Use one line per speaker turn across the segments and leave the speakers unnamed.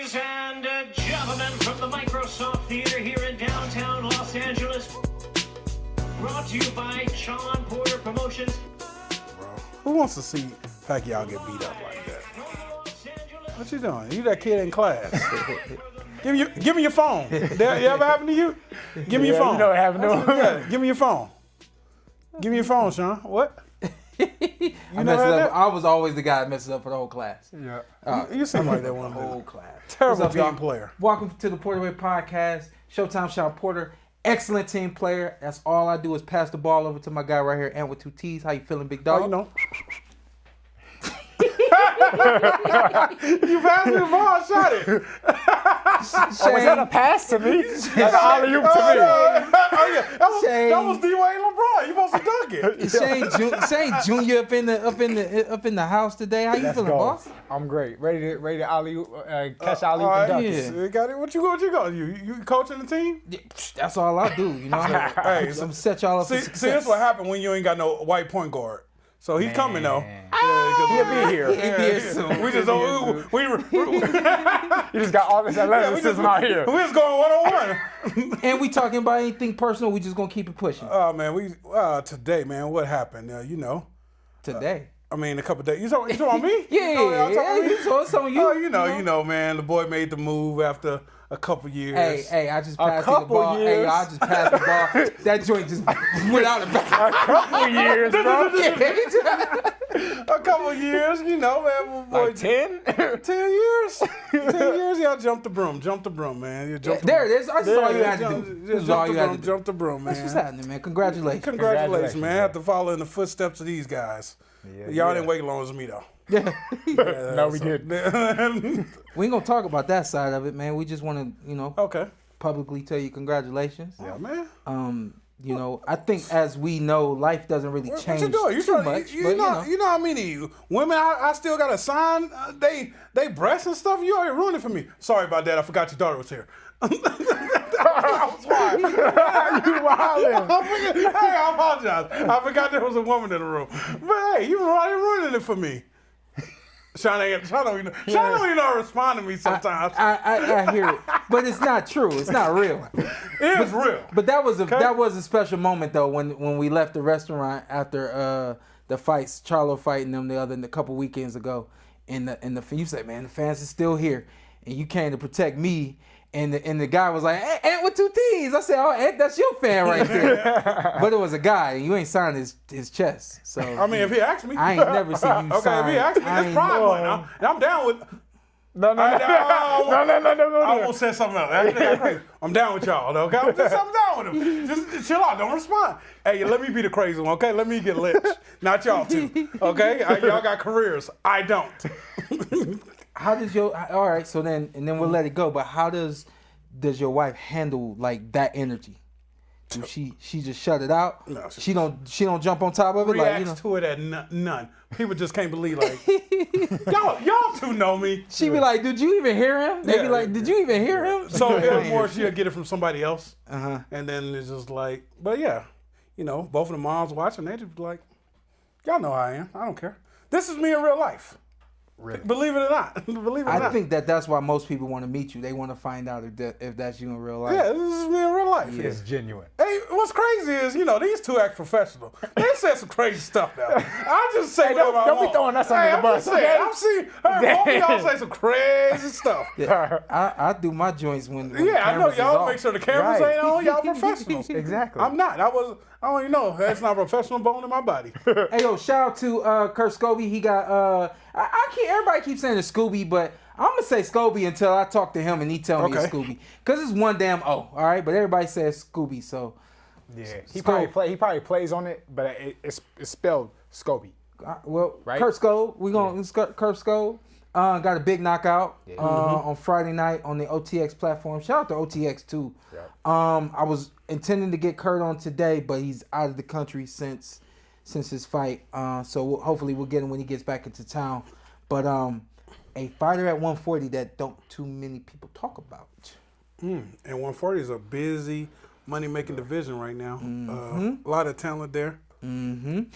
Ladies and gentlemen, from the Microsoft Theater here in downtown Los Angeles, brought to you by Shawn Porter Promotions.
Bro, who wants to see Pacquiao get beat up like that? What you doing? You that kid in class. Give me your phone. That ever happened to you? Give me your phone.
You know what happened to him.
Yeah, give me your phone. Give me your phone, Sean. What?
I was always the guy that messes up for the whole class.
Yeah. You seem like that one.
The whole class.
Terrible team player.
Welcome to the PorterWay Podcast. Showtime, Shawn Porter. Excellent team player. That's all I do is pass the ball over to my guy right here, Antt with 2 T's. How you feeling, big dog?
Oh, you know. You passed me the ball, I shot it.
Was that a pass to me? That's an alley-oop to me.
That was D-Wade LeBron. You supposed to dunk it.
Shane Jr. up in the house today. How you feeling, boss?
I'm great. Ready to alley-oop, catch alley-oop and dunk it.
Yeah. Got it. What you got? You coaching the team?
Yeah, that's all I do. You know, I'm gonna set y'all up for success.
See, that's what happened when you ain't got no white point guard. So he's coming though.
He'll be here.
He'll be here soon.
We just
You just got all this athleticism out here.
We just going 1-on-1.
And we talking about anything personal. We just gonna keep it pushing.
Oh man, today, man, what happened?
Today.
I mean, a couple days. You talking about me?
Yeah. So it's on you.
Oh, you know, man. The boy made the move after a couple years.
Hey, I just passed the ball.
Years.
Hey, I just passed the ball. That joint just went out of the back.
A couple years, bro.
A couple years, man. Boy,
Like 10?
10 years. 10 years, y'all jump the broom, man. You jump the
There
broom.
it is. That's all you had to do.
Just jump the broom, man.
That's what's happening, man. Congratulations.
Congratulations, man. I have to follow in the footsteps of these guys. Y'all didn't wait as long as me, though.
No, we didn't.
We ain't gonna talk about that side of it, man. We just want to, publicly tell you congratulations.
Yeah, man.
I think as we know, life doesn't really change too much.
You know how many women I still got to sign? They breasts and stuff. You already ruined it for me. Sorry about that. I forgot your daughter was here.
You wildin'.
Hey, I apologize. I forgot there was a woman in the room. But hey, you already ruining it for me. Sean don't even know how to respond to me sometimes.
I hear it, but it's not true. It's not real.
It is real.
But that was a special moment though when we left the restaurant after the fights, Charlo fighting them a couple weekends ago, and you said, man, the fans are still here, and you came to protect me. And the guy was like, hey, Antt with 2 T's. I said, oh, Antt, that's your fan right there. But it was a guy, and you ain't signed his chest. So
I mean, if he asked me,
I ain't never seen you sign.
Okay, if he asked me, that's pride one now, and I'm down with.
No.
I won't say something else. That's crazy. I'm down with y'all, though. Okay, I'm down with him. Just chill out. Don't respond. Hey, let me be the crazy one. Okay, let me get lynched. Not y'all two. Okay, y'all got careers. I don't.
How does all right? So then we'll let it go. But how does your wife handle like that energy? She just shut it out. No, she don't jump on top of it.
Reacts to it at none. People just can't believe y'all two know me.
She be like, did you even hear him? They be like, did you even hear him?
So more she'll get it from somebody else. And then it's just like, but yeah, both of the moms watching, they just be like, y'all know how I am. I don't care. This is me in real life. Really? Believe it or not.
I think that's why most people want to meet you. They want to find out if that's you in real life.
Yeah, this is me in real life.
Yeah. It's genuine.
Hey, what's crazy is, these two act professional. They said some crazy stuff now. I just say
don't be throwing us under the bus.
I'm seeing both of y'all say some crazy stuff.
Yeah, I do my joints when the
I know y'all
off.
make sure the cameras ain't on. Y'all professionals.
Exactly.
I'm not. I don't even know. That's not a professional bone in my body.
Hey, yo, shout out to Scoby. He got everybody keeps saying it's Scoby, but I'm gonna say Scoby until I talk to him and he tell me it's Scoby. Cause it's one damn O, all right? But everybody says Scoby, so
yeah. He probably plays on it, but it's spelled Scoby.
Right? Kurt Scobe, Kurt Scobe. Got a big knockout on Friday night on the OTX platform. Shout out to OTX too. Yeah. I was intending to get Kurt on today, but he's out of the country since his fight. So hopefully we'll get him when he gets back into town. But a fighter at 140 that don't too many people talk about.
And 140 is a busy money-making division right now. A lot of talent there.
And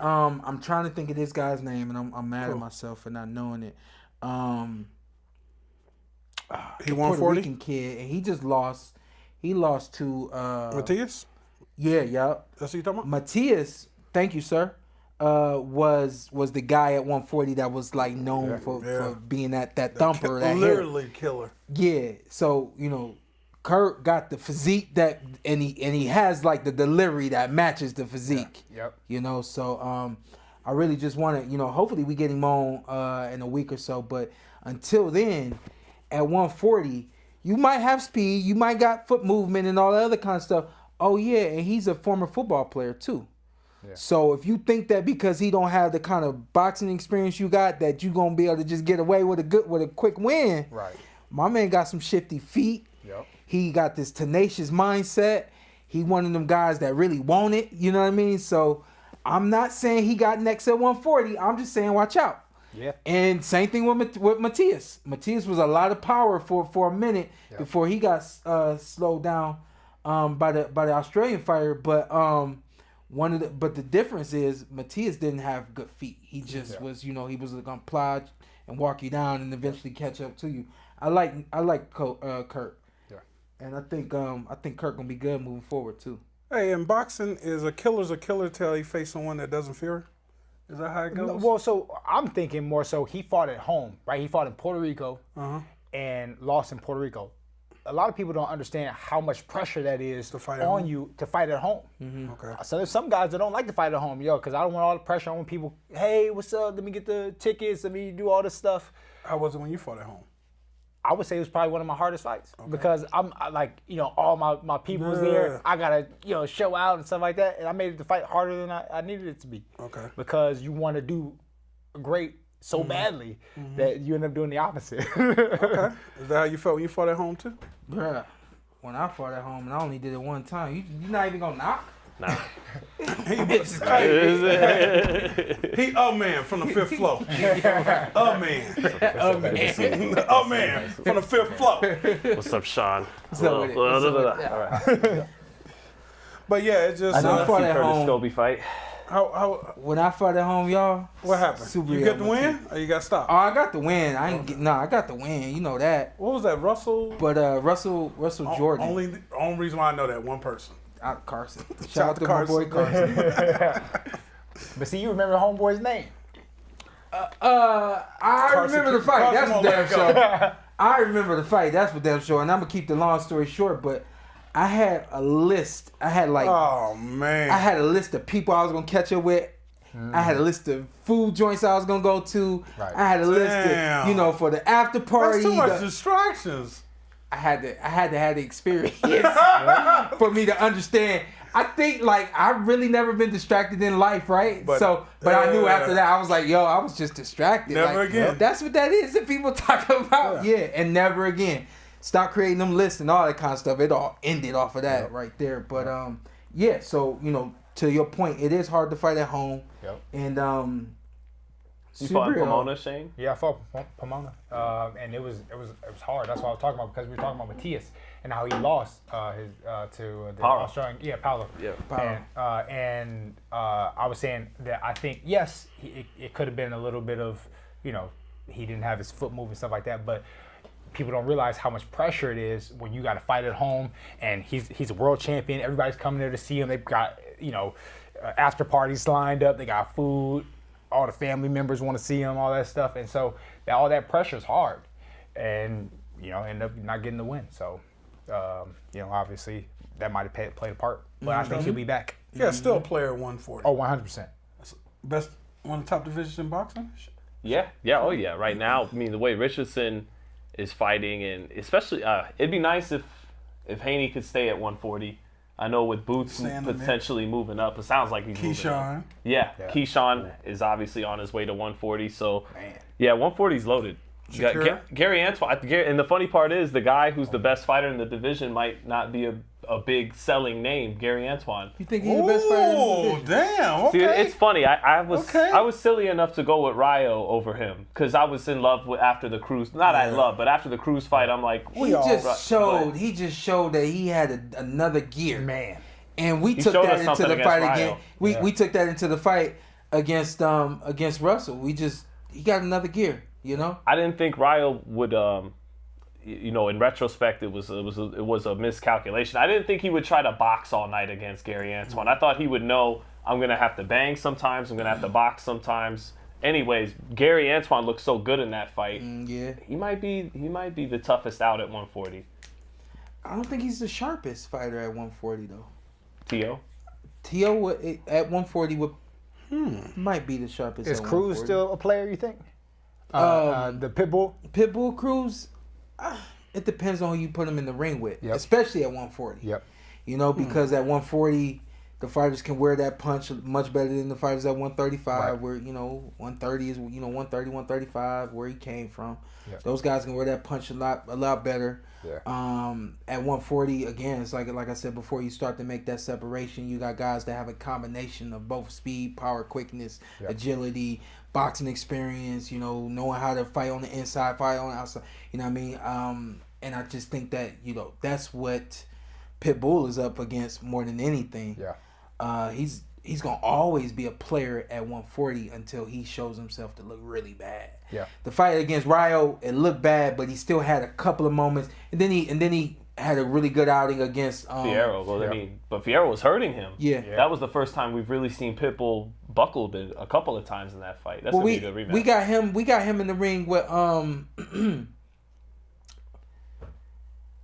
I'm trying to think of this guy's name, and I'm mad at myself for not knowing it.
He
Puerto
140?
Rican kid, and he just lost. He lost to
Matias?
Yeah.
That's what you talking about?
Matias, thank you, sir. Was the guy at 140 that was like known for being that thumper, that
literally killer.
Yeah. So Kurt got the physique and he has like the delivery that matches the physique.
Yep.
So I really just want to hopefully we get him on in a week or so. But until then, at 140, you might have speed, you might got foot movement and all that other kind of stuff. Oh yeah, and he's a former football player too. Yeah. So if you think that because he don't have the kind of boxing experience you got that you gonna be able to just get away with a quick win,
right?
My man got some shifty feet.
Yep.
He got this tenacious mindset. He one of them guys that really want it. You know what I mean? So I'm not saying he got next at 140. I'm just saying watch out.
Yeah. And
same thing with Matias. Matias was a lot of power for a minute before he got slowed down by the Australian fighter. But the difference is Matias didn't have good feet. He just was he was gonna plod and walk you down and eventually catch up to you. I like Kurt. Yeah. And I think Kurt gonna be good moving forward too.
Hey, in boxing, is a killer's a killer till he face someone that doesn't fear her? Is that how it goes?
Well, so I'm thinking more so he fought at home, right? He fought in Puerto Rico and lost in Puerto Rico. A lot of people don't understand how much pressure that is on you to fight at home. Mm-hmm. Okay. So there's some guys that don't like to fight at home, because I don't want all the pressure. I want people, hey, what's up? Let me get the tickets. Let me do all this stuff.
How was it when you fought at home?
I would say it was probably one of my hardest fights because all my people was there. I gotta, show out and stuff like that, and I made it the fight harder than I needed it to be. Okay. Because you want to do great so badly that you end up doing the opposite.
Okay. Is that how you felt when you fought at home too?
Bruh, when I fought at home and I only did it one time, you not even gonna knock?
Nah.
He a man from the fifth floor. A man from the fifth floor.
What's up, Sean?
All right.
But yeah, it just.
I fought at home.
Scoby fight.
How
when I fought at home, y'all?
What happened? You get the win, or you got stopped?
Oh, I got the win. I got the win. You know that.
What was that, Russell?
But Russell Jordan.
Only reason why I know that one person.
Carson. Shout out to Carson. My boy Carson.
But see, you remember homeboy's name?
I remember the fight. That's for damn sure. I remember the fight. That's for damn sure. And I'm gonna keep the long story short, but I had a list. I had
oh man.
I had a list of people I was gonna catch up with. I had a list of food joints I was gonna go to. Right. I had a list of, for the after party.
That's too much distractions.
I had to have the experience for me to understand. I think I really never been distracted in life, right? But I knew after that I was like, I was just distracted.
Never again.
That's what that is that people talk about. Yeah, and never again. Stop creating them lists and all that kind of stuff. It all ended off of that right there. But so to your point, it is hard to fight at home. Yep. And
you fought in Pomona, Shane?
Yeah, I fought Pomona, and it was hard. That's what I was talking about because we were talking about Matias and how he lost to the Australian, Paulo. Yeah, Paulo. And I was saying that I think yes, it could have been a little bit of he didn't have his foot move and stuff like that, but people don't realize how much pressure it is when you got to fight at home and he's a world champion. Everybody's coming there to see him. They've got after parties lined up. They got food. All the family members want to see him, all that stuff, and so all that pressure is hard, and end up not getting the win. So, obviously that might have played a part, but I think he'll be back.
Yeah, still a player at 140.
Oh, 100%.
Best one of the top divisions in boxing.
Yeah. Oh yeah. Right now, I mean, the way Richardson is fighting, and especially it'd be nice if Haney could stay at 140. I know with Boots potentially moving up, it sounds like he's moving up. Yeah, Keyshawn is obviously on his way to 140. So, 140 is loaded. Gary Antoine, and the funny part is the guy who's the best fighter in the division might not be a big selling name, Gary Antoine.
You think he's the best fighter in the division?
Damn. Okay.
See, it's funny. I was silly enough to go with Ryo over him because I was in love with after the Cruz. But after the Cruz fight, I'm like,
he just showed that he had another gear,
man.
And we took that into the fight again. We took that into the fight against Russell. He got another gear.
I didn't think Ryo would. in retrospect, it was a miscalculation. I didn't think he would try to box all night against Gary Antoine. I thought he would know I'm gonna have to bang sometimes. I'm gonna have to box sometimes. Anyways, Gary Antoine looked so good in that fight.
Yeah.
He might be the toughest out at 140.
I don't think he's the sharpest fighter at 140 though.
T.O.
At 140 might be the sharpest.
Is
at
Cruz
140.
still a player, you think? The Pitbull?
Pitbull Cruz, it depends on who you put him in the ring with, especially at 140.
Yep.
Because at 140, the fighters can wear that punch much better than the fighters at 135, where, 130 is, 130, 135, where he came from. Yep. Those guys can wear that punch a lot better. Yeah. At 140, again, it's like I said before, you start to make that separation. You got guys that have a combination of both speed, power, quickness, agility, boxing experience, knowing how to fight on the inside, fight on the outside. You know what I mean? And I just think that, that's what Pitbull is up against more than anything. Yeah. He's going to always be a player at 140 until he shows himself to look really bad. Yeah. The fight against Rayo, it looked bad, but he still had a couple of moments. And then he had a really good outing against
Fierro. But Fierro was hurting him. Yeah. That was the first time we've really seen Pitbull buckle a couple of times in that fight. That's a good rematch.
We got him in the ring with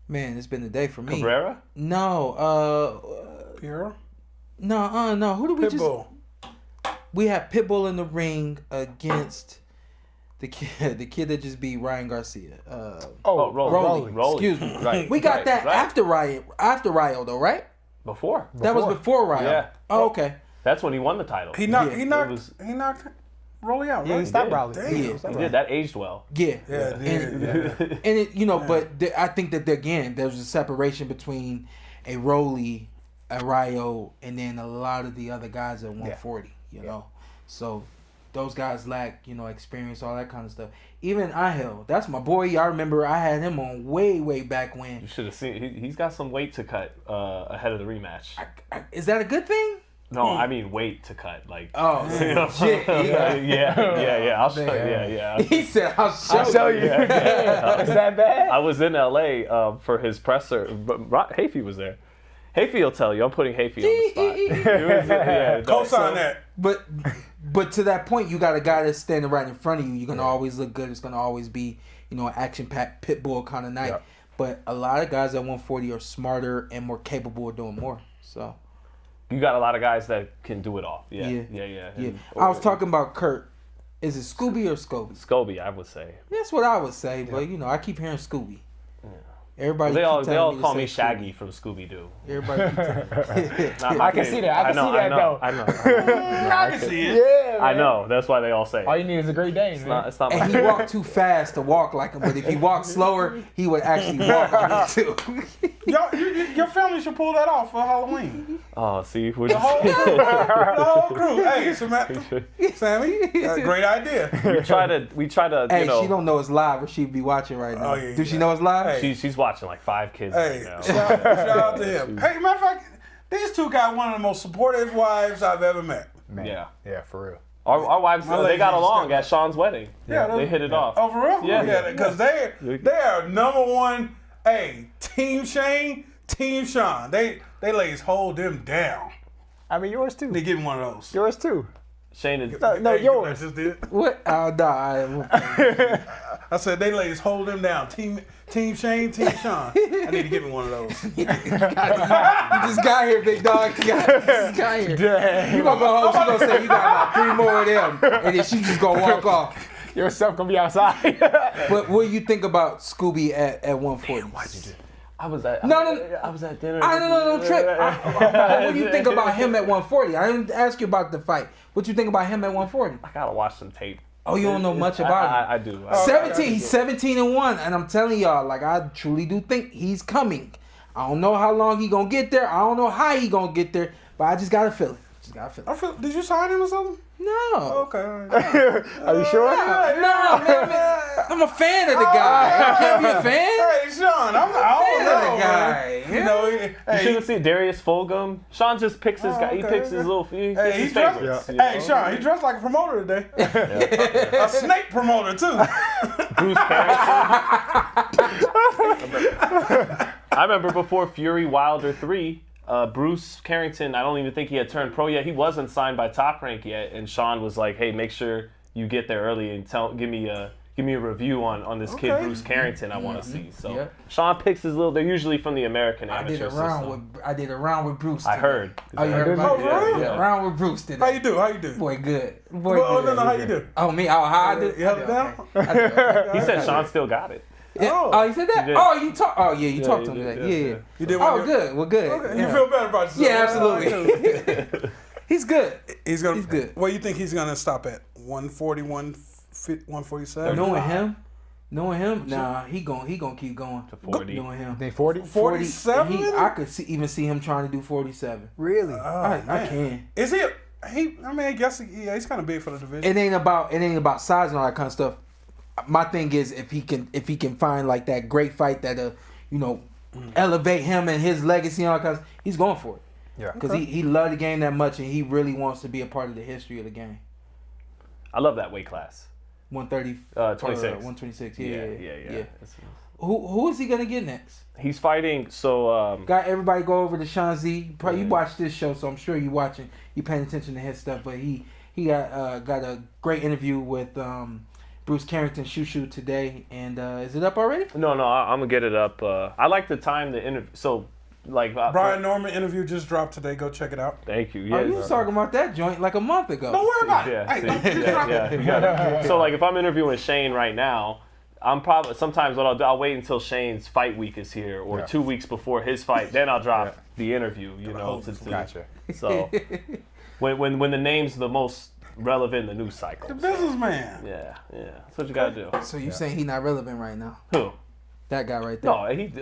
man, it's been a day for me.
Cabrera?
No,
Fierro?
No. Who do we
Pitbull.
We had Pitbull in the ring against the kid that just beat Ryan Garcia.
Rolling.
Excuse me.
Right.
We got that after Rayo though, right?
Before.
That was before Rayo.
Yeah.
Oh, okay.
That's when he won the title.
He knocked Rolly out, right?
Yeah, he stopped Rolly.
He did. That aged well.
Yeah. And it, but I think that again, there's a separation between a Rolly, a Rayo, and then a lot of the other guys at 140. You know, so those guys lack experience, all that kind of stuff. Even Angel, that's my boy. I remember I had him on way back when.
You should have seen. He's got some weight to cut ahead of the rematch.
Is that a good thing?
No, I mean weight to cut. Like
shit.
Yeah. I'll show you. Yeah.
He said, "I'll show you."
Yeah.
Is that bad?
I was in LA for his presser. Hafey was there. Hafey will tell you. I'm putting Hafey on the spot.
Co-sign that.
But to that point, you got a guy that's standing right in front of you. You're gonna always look good. It's gonna always be an action-packed Pitbull kind of night. Yep. But a lot of guys at 140 are smarter and more capable of doing more. So.
You got a lot of guys that can do it all. Yeah.
I was talking about Kurt. Is it Scoby or Scoby?
Scoby, I would say.
That's what I would say, but I keep hearing Scooby. Yeah. Everybody.
They all call me Shaggy from Scooby Doo.
Everybody.
I can see that. I can see that though.
I know.
I can see it.
Yeah. Man.
I know. That's why they all say.
All you need is a Great Dane.
It's not.
And he walked too fast to walk like him, but if he walked slower, he would actually walk like him too.
Your family should pull that off for Halloween.
Oh, see,
the whole crew. Hey, Samantha, Sammy, great idea.
We try to.
Hey, she don't know it's live, or she'd be watching right now. Do she know it's live?
Hey. She's watching like 5 kids right now.
Shout out to him. Hey, matter of fact, these two got one of the most supportive wives I've ever met.
Man. Yeah, for real.
Our wives, they got along at Sean's wedding. Yeah, they hit it off.
Oh, for real?
Yeah,
because they are number one. Hey, Team Shane, Team Sean. They ladies hold them down.
I mean, yours too.
They give me one of those.
Yours too.
Shane is
yours.
I just did.
What?
I said they ladies hold them down. Team Shane, Team Sean. I need to give me one of those.
You just got here, big dog. You just got here.
Damn.
You gonna go home? She gonna say you got about 3 more of them, and then she just gonna walk off.
Yourself gonna be outside.
But what do you think about Scooby at 140?
Why'd you do? I was at dinner.
No, Trip. What do you think about him at 140? I didn't ask you about the fight. What you think about him at 140?
I gotta watch some tape.
Oh, you don't know much about him?
I do.
17. He's 17-1, and I'm telling y'all, I truly do think he's coming. I don't know how long he gonna get there. I don't know how he gonna get there, but I just got a feeling.
Did you sign him or something?
No.
Okay.
Are you sure?
No, man. I'm a fan of the guy. I can't be a fan.
Hey, Sean, I'm a fan of the guy.
You should have seen Darius Fulgham. Sean just picks his guy. He picks his little. He picks his favorites.
Hey, Sean, he dressed like a promoter today. A snake promoter too.
Bruce Carrington. I remember before Fury Wilder 3, Bruce Carrington, I don't even think he had turned pro yet. He wasn't signed by Top Rank yet, and Shawn was like, "Hey, make sure you get there early and give me a review on this kid Bruce Carrington I want to see." So Shawn picks his little. They're usually from the American amateur system.
I did a round with Bruce.
I heard.
Oh, you heard about
really?
Yeah. Round with Bruce today.
How you do?
Boy, good. Boy,
Oh,
good.
no, how you do?
Oh, me? Oh, how I do?
You held it down?
He said Shawn still got it.
Yeah. Oh, he said that?
He did.
Oh, you talked. Oh, yeah, you talked to him today. Yeah.
You did
Oh, good. Well, good.
Okay.
Yeah.
You feel better about yourself?
Yeah, absolutely. He's good.
He's good.
What
do you think he's gonna stop at? 140, 147?
Knowing him, nah, he gonna keep going
to 40.
Knowing him,
Think 40?
47?
I could even see him trying to do 47.
Really?
I can.
Is he? I mean, I guess he's kind of big for the division.
It ain't about size and all that kind of stuff. My thing is if he can find like that great fight that elevate him and his legacy and all that kind of stuff, he's going for it.
Yeah.
Because he loved the game that much and he really wants to be a part of the history of the game.
I love that weight class.
130.
26.
126. Yeah. Who is he gonna get next?
He's fighting. So
got everybody go over to Sean Z. You watch this show, so I'm sure you paying attention to his stuff. But he got a great interview with Bruce Carrington Shoo today. And is it up already?
No, I'm gonna get it up. I like the time the interview. So like
Brian Norman interview just dropped today. Go check it out.
Thank you.
Yeah, you was talking about that joint like a month ago.
Don't worry about it.
Yeah. So like if I'm interviewing Shane right now, I'm probably sometimes what I'll do, I'll wait until Shane's fight week is here or 2 weeks before his fight, then I'll drop the interview.
Gotcha.
So when the name's the most relevant in the news cycle.
The businessman.
Yeah. That's what you gotta do.
So you saying he not relevant right now?
Who?
That guy right there.
No, he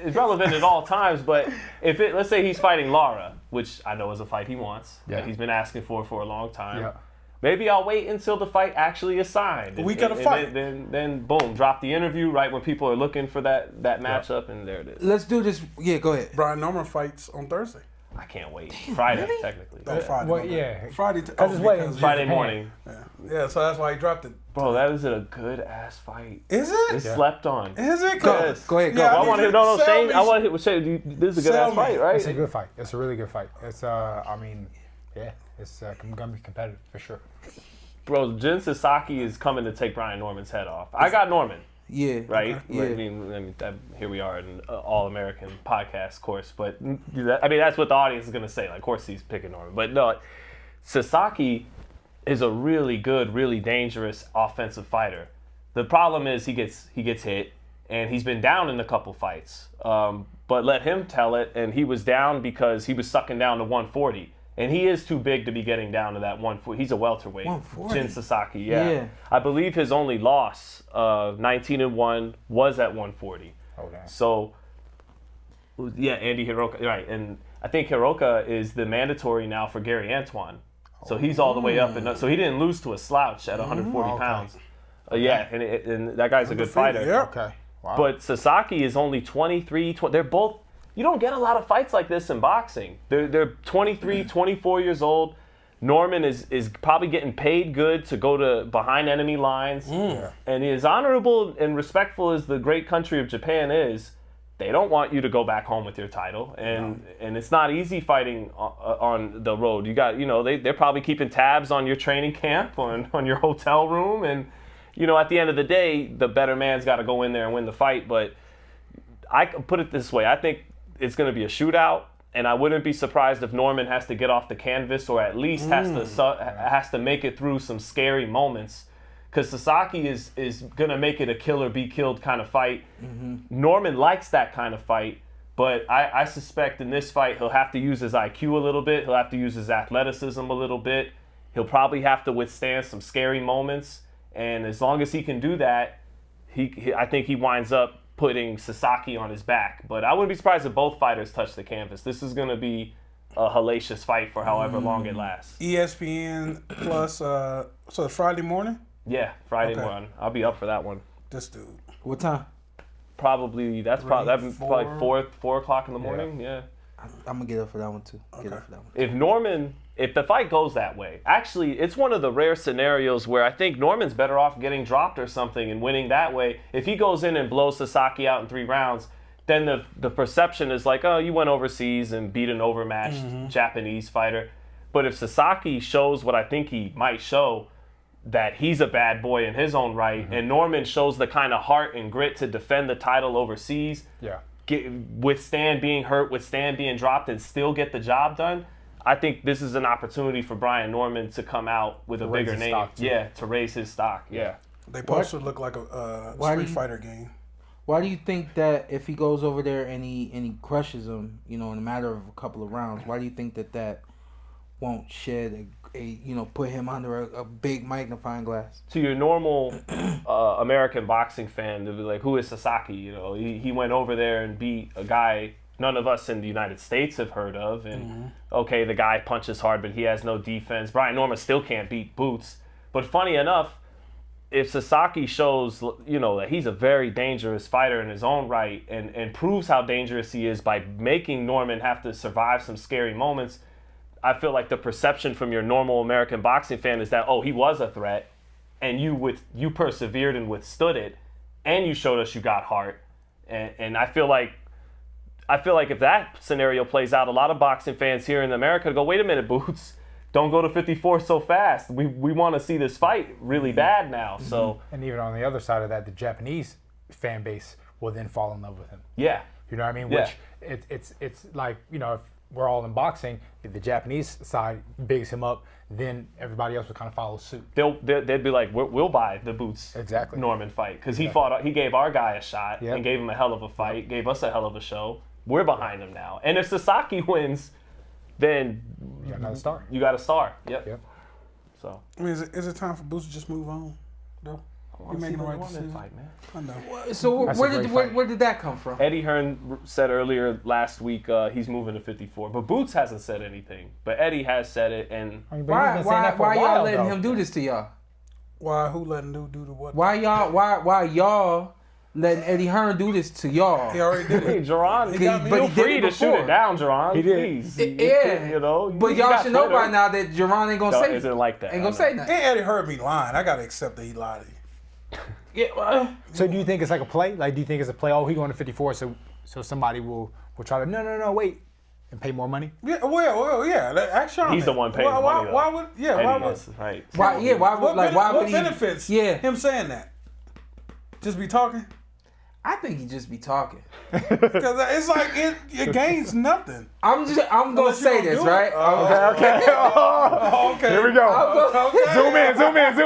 is relevant at all times. But let's say he's fighting Lara, which I know is a fight he wants, that he's been asking for a long time. Yeah. Maybe I'll wait until the fight actually is signed.
We got a fight.
Then boom, drop the interview right when people are looking for that matchup, and there it is.
Let's do this. Yeah, go ahead.
Brian Norman fights on Thursday.
I can't wait. Friday,
really?
Technically.
Oh, Friday.
Well,
Friday.
Friday morning.
Yeah, so that's why he dropped it.
Bro, that is a good ass fight.
Is it?
It's slept on.
Is it?
Go ahead.
Yeah,
I want to hit. Shane. I want to hit with Shane. This is a good ass fight, right?
It's a good fight. It's a really good fight. It's it's gonna be competitive for sure.
Bro, Jin Sasaki is coming to take Brian Norman's head off. I got Norman.
Yeah.
Right?
Okay. Yeah.
I mean, here we are in an all-American podcast course. But, that's what the audience is going to say. Like, of course he's picking Norman. But, no, Sasaki is a really good, really dangerous offensive fighter. The problem is he gets hit, and he's been down in a couple fights. But let him tell it, and he was down because he was sucking down to 140. And he is too big to be getting down to that 140. He's a welterweight.
140.
Jin Sasaki, yeah. I believe his only loss, 19-1, was at 140.
Oh, damn.
So, yeah, Andy Hiroka, right. And I think Hiroka is the mandatory now for Gary Antoine. So he's all the way up. So he didn't lose to a slouch at 140 pounds. And that guy's a good fighter.
Yeah.
Okay. Wow.
But Sasaki is only 23. They're both... You don't get a lot of fights like this in boxing. They're 23, 24 years old. Norman is probably getting paid good to go to behind enemy lines. And as honorable and respectful as the great country of Japan is, they don't want you to go back home with your title. And it's not easy fighting on the road. You got, they're probably keeping tabs on your training camp, on your hotel room. And, at the end of the day, the better man's got to go in there and win the fight. But I put it this way. I think it's going to be a shootout, and I wouldn't be surprised if Norman has to get off the canvas or at least has to make it through some scary moments, because Sasaki is going to make it a kill or be killed kind of fight. Norman likes that kind of fight, but I suspect in this fight he'll have to use his IQ a little bit. He'll have to use his athleticism a little bit. He'll probably have to withstand some scary moments, and as long as he can do that, I think he winds up putting Sasaki on his back. But I wouldn't be surprised if both fighters touch the canvas. This is going to be a hellacious fight for however long it lasts.
ESPN Plus, so it's Friday morning?
Yeah, Friday morning. I'll be up for that one.
This dude.
What time?
Probably, that's probably 4 o'clock in the morning, yeah.
I'm going to get up for that one, too.
Okay. If the fight goes that way, actually, it's one of the rare scenarios where I think Norman's better off getting dropped or something and winning that way. If he goes in and blows Sasaki out in 3 rounds, then the perception is like, oh, you went overseas and beat an overmatched Japanese fighter. But if Sasaki shows what I think he might show, that he's a bad boy in his own right, and Norman shows the kind of heart and grit to defend the title overseas, withstand being hurt, withstand being dropped, and still get the job done, I think this is an opportunity for Brian Norman to come out with a bigger name. To raise his stock. Yeah.
They supposed to look like a Street Fighter game.
Why do you think that if he goes over there and he crushes him, in a matter of a couple of rounds, why do you think that won't shed put him under a big magnifying glass?
To your normal American boxing fan, they'll be like, who is Sasaki? He went over there and beat a guy none of us in the United States have heard of. And okay, the guy punches hard, but he has no defense. Brian Norman still can't beat Boots. But funny enough, if Sasaki shows, that he's a very dangerous fighter in his own right and proves how dangerous he is by making Norman have to survive some scary moments, I feel like the perception from your normal American boxing fan is that, oh, he was a threat, and you persevered and withstood it, and you showed us you got heart. And I feel like if that scenario plays out, a lot of boxing fans here in America go, wait a minute, Boots, don't go to 54 so fast. We want to see this fight really bad now. So,
and even on the other side of that, the Japanese fan base will then fall in love with him.
Yeah.
You know what I mean?
Yeah.
Which it's like, if we're all in boxing, if the Japanese side bigs him up, then everybody else will kind of follow suit.
They'd be like, we'll buy the Boots Norman fight because he gave our guy a shot and gave him a hell of a fight, gave us a hell of a show. We're behind him now. And if Sasaki wins, then
you got another star.
You got a star. Yep. So
I mean, is it time for Boots to just move on, though? You're making the right decision.
Fight, man.
I know.
So where did that come from?
Eddie Hearn said earlier last week he's moving to 54, but Boots hasn't said anything. But Eddie has said it, and
why y'all letting him do this to y'all?
Why? Who letting him do the what?
Why y'all letting Eddie Hearn do this to y'all?
He already did it.
Hey, Jerron, feel free to shoot it down, Jerron. He did. Please.
But y'all should know by now that Jerron ain't gonna say
it. Isn't like that.
Ain't gonna say nothing.
And Eddie heard me lying. I gotta accept that he lied to you.
Yeah.
So do you think it's like a play? Like, do you think it's a play? Oh, he going to 54, so somebody will try to no wait and pay more money.
Yeah, well, yeah. Ask Shawn.
He's the one paying the money.
Why would? Yeah,
Eddie
why would?
is, right.
Why would he? What benefits?
Yeah.
Him saying that. Just be talking.
I think he just be talking.
Because it's like it gains nothing.
I'm gonna say this, right?
Okay.
Here we go. Zoom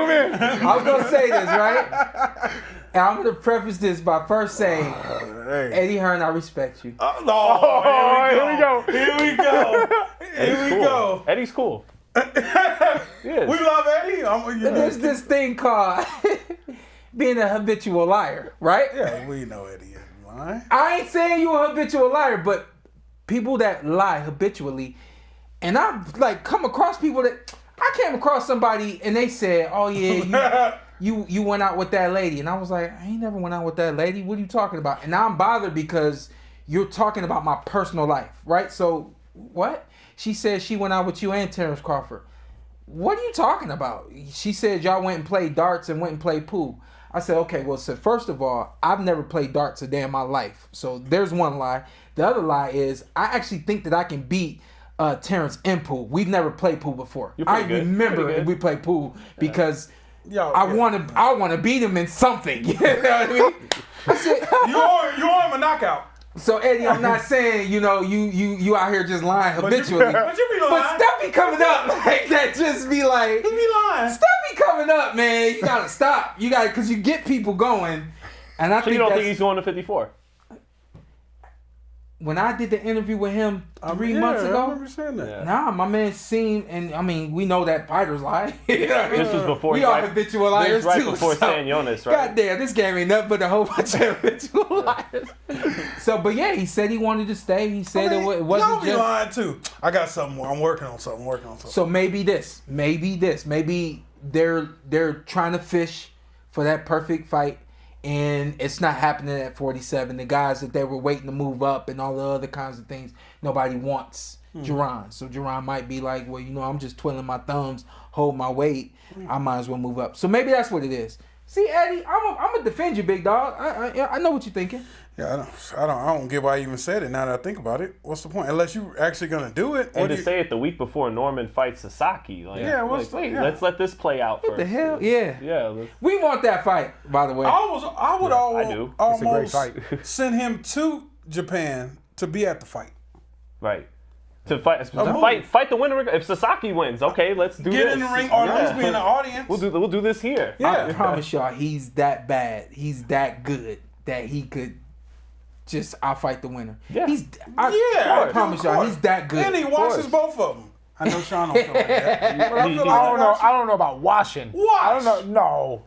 in.
I'm gonna say this, right? And I'm gonna preface this by first saying, Eddie Hearn, I respect you.
Here we go.
Eddie's cool.
We love Eddie.
There's this thing called being a habitual liar, right?
Yeah, we know Eddie is lying.
I ain't saying you a habitual liar, but people that lie habitually, and I've come across people that I came across somebody and they said, "Oh yeah, you went out with that lady," and I was like, "I ain't never went out with that lady. What are you talking about?" And now I'm bothered because you're talking about my personal life, right? So what? She said she went out with you and Terrence Crawford. What are you talking about? She said y'all went and played darts and went and played pool. I said, okay, well, so first of all, I've never played darts a day in my life. So there's one lie. The other lie is I actually think that I can beat Terrence in pool. We've never played pool before. I remember if we played pool because I want to beat him in something. You know what I mean? I said,
you owe him a knockout.
So Eddie, I'm not saying you out here just lying habitually.
But you be lying.
But stuff be coming up like that. Just be like,
he be lying.
Stuff be coming up, man. You gotta stop. You gotta, because you get people going. And I think
you don't think he's going to 54?
When I did the interview with him 3 months ago,
I remember saying that.
Nah, my man seemed, and I mean, we know that fighters lie. You know what I mean?
This was before.
We are habitual liars
right
too.
Before San Jonas, right?
Goddamn, this game ain't nothing but a whole bunch of habitual liars. So, but yeah, he said he wanted to stay. He said it wasn't
y'all be
just
lying too. I got something more. I'm working on something.
So maybe they're trying to fish for that perfect fight. And it's not happening at 47. The guys that they were waiting to move up and all the other kinds of things, nobody wants Jerron. So Jerron might be like, well, I'm just twiddling my thumbs, hold my weight. I might as well move up. So maybe that's what it is. See, Eddie, I'm gonna defend you, big dog. I know what you're thinking.
Yeah, I don't get why you even said it. Now that I think about it, what's the point? Unless you actually gonna do it.
And to say it the week before Norman fights Sasaki, like, wait, let's let this play out first.
What the hell? Yeah.
Yeah.
We want that fight, by the way.
I would almost
It's a great fight.
send him to Japan to be at the fight.
Right. To fight the winner. If Sasaki wins, okay, let's do this.
Get in the ring or at least be in the audience.
We'll do this here.
Yeah.
I promise y'all, he's that bad. He's that good that he could just fight the winner.
Yeah.
I promise y'all, he's that good.
And he watches both of them. I know Sean don't feel like that. But I feel like
I don't know about washing. I don't know. No.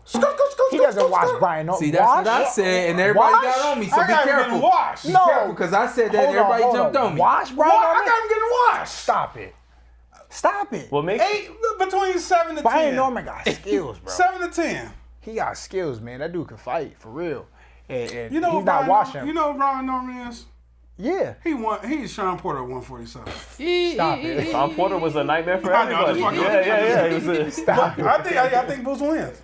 He doesn't watch Brian.
See, that's what I said, and everybody got on me, so be careful.
Washed.
Be careful, because I said that and everybody jumped on me.
Wash Brian?
I got him getting washed.
Stop it.
Well,
Between 7 to 10.
Brian Norman got skills, bro.
7 to 10.
He got skills, man. That dude can fight, for real. And
You know
he's not washing.
You know who Brian Norman is?
Yeah.
He's Shawn Porter at 147.
Stop it.
Shawn Porter was a nightmare for
I know,
everybody.
that's
Yeah. He was a
Stop it.
I think Boots wins.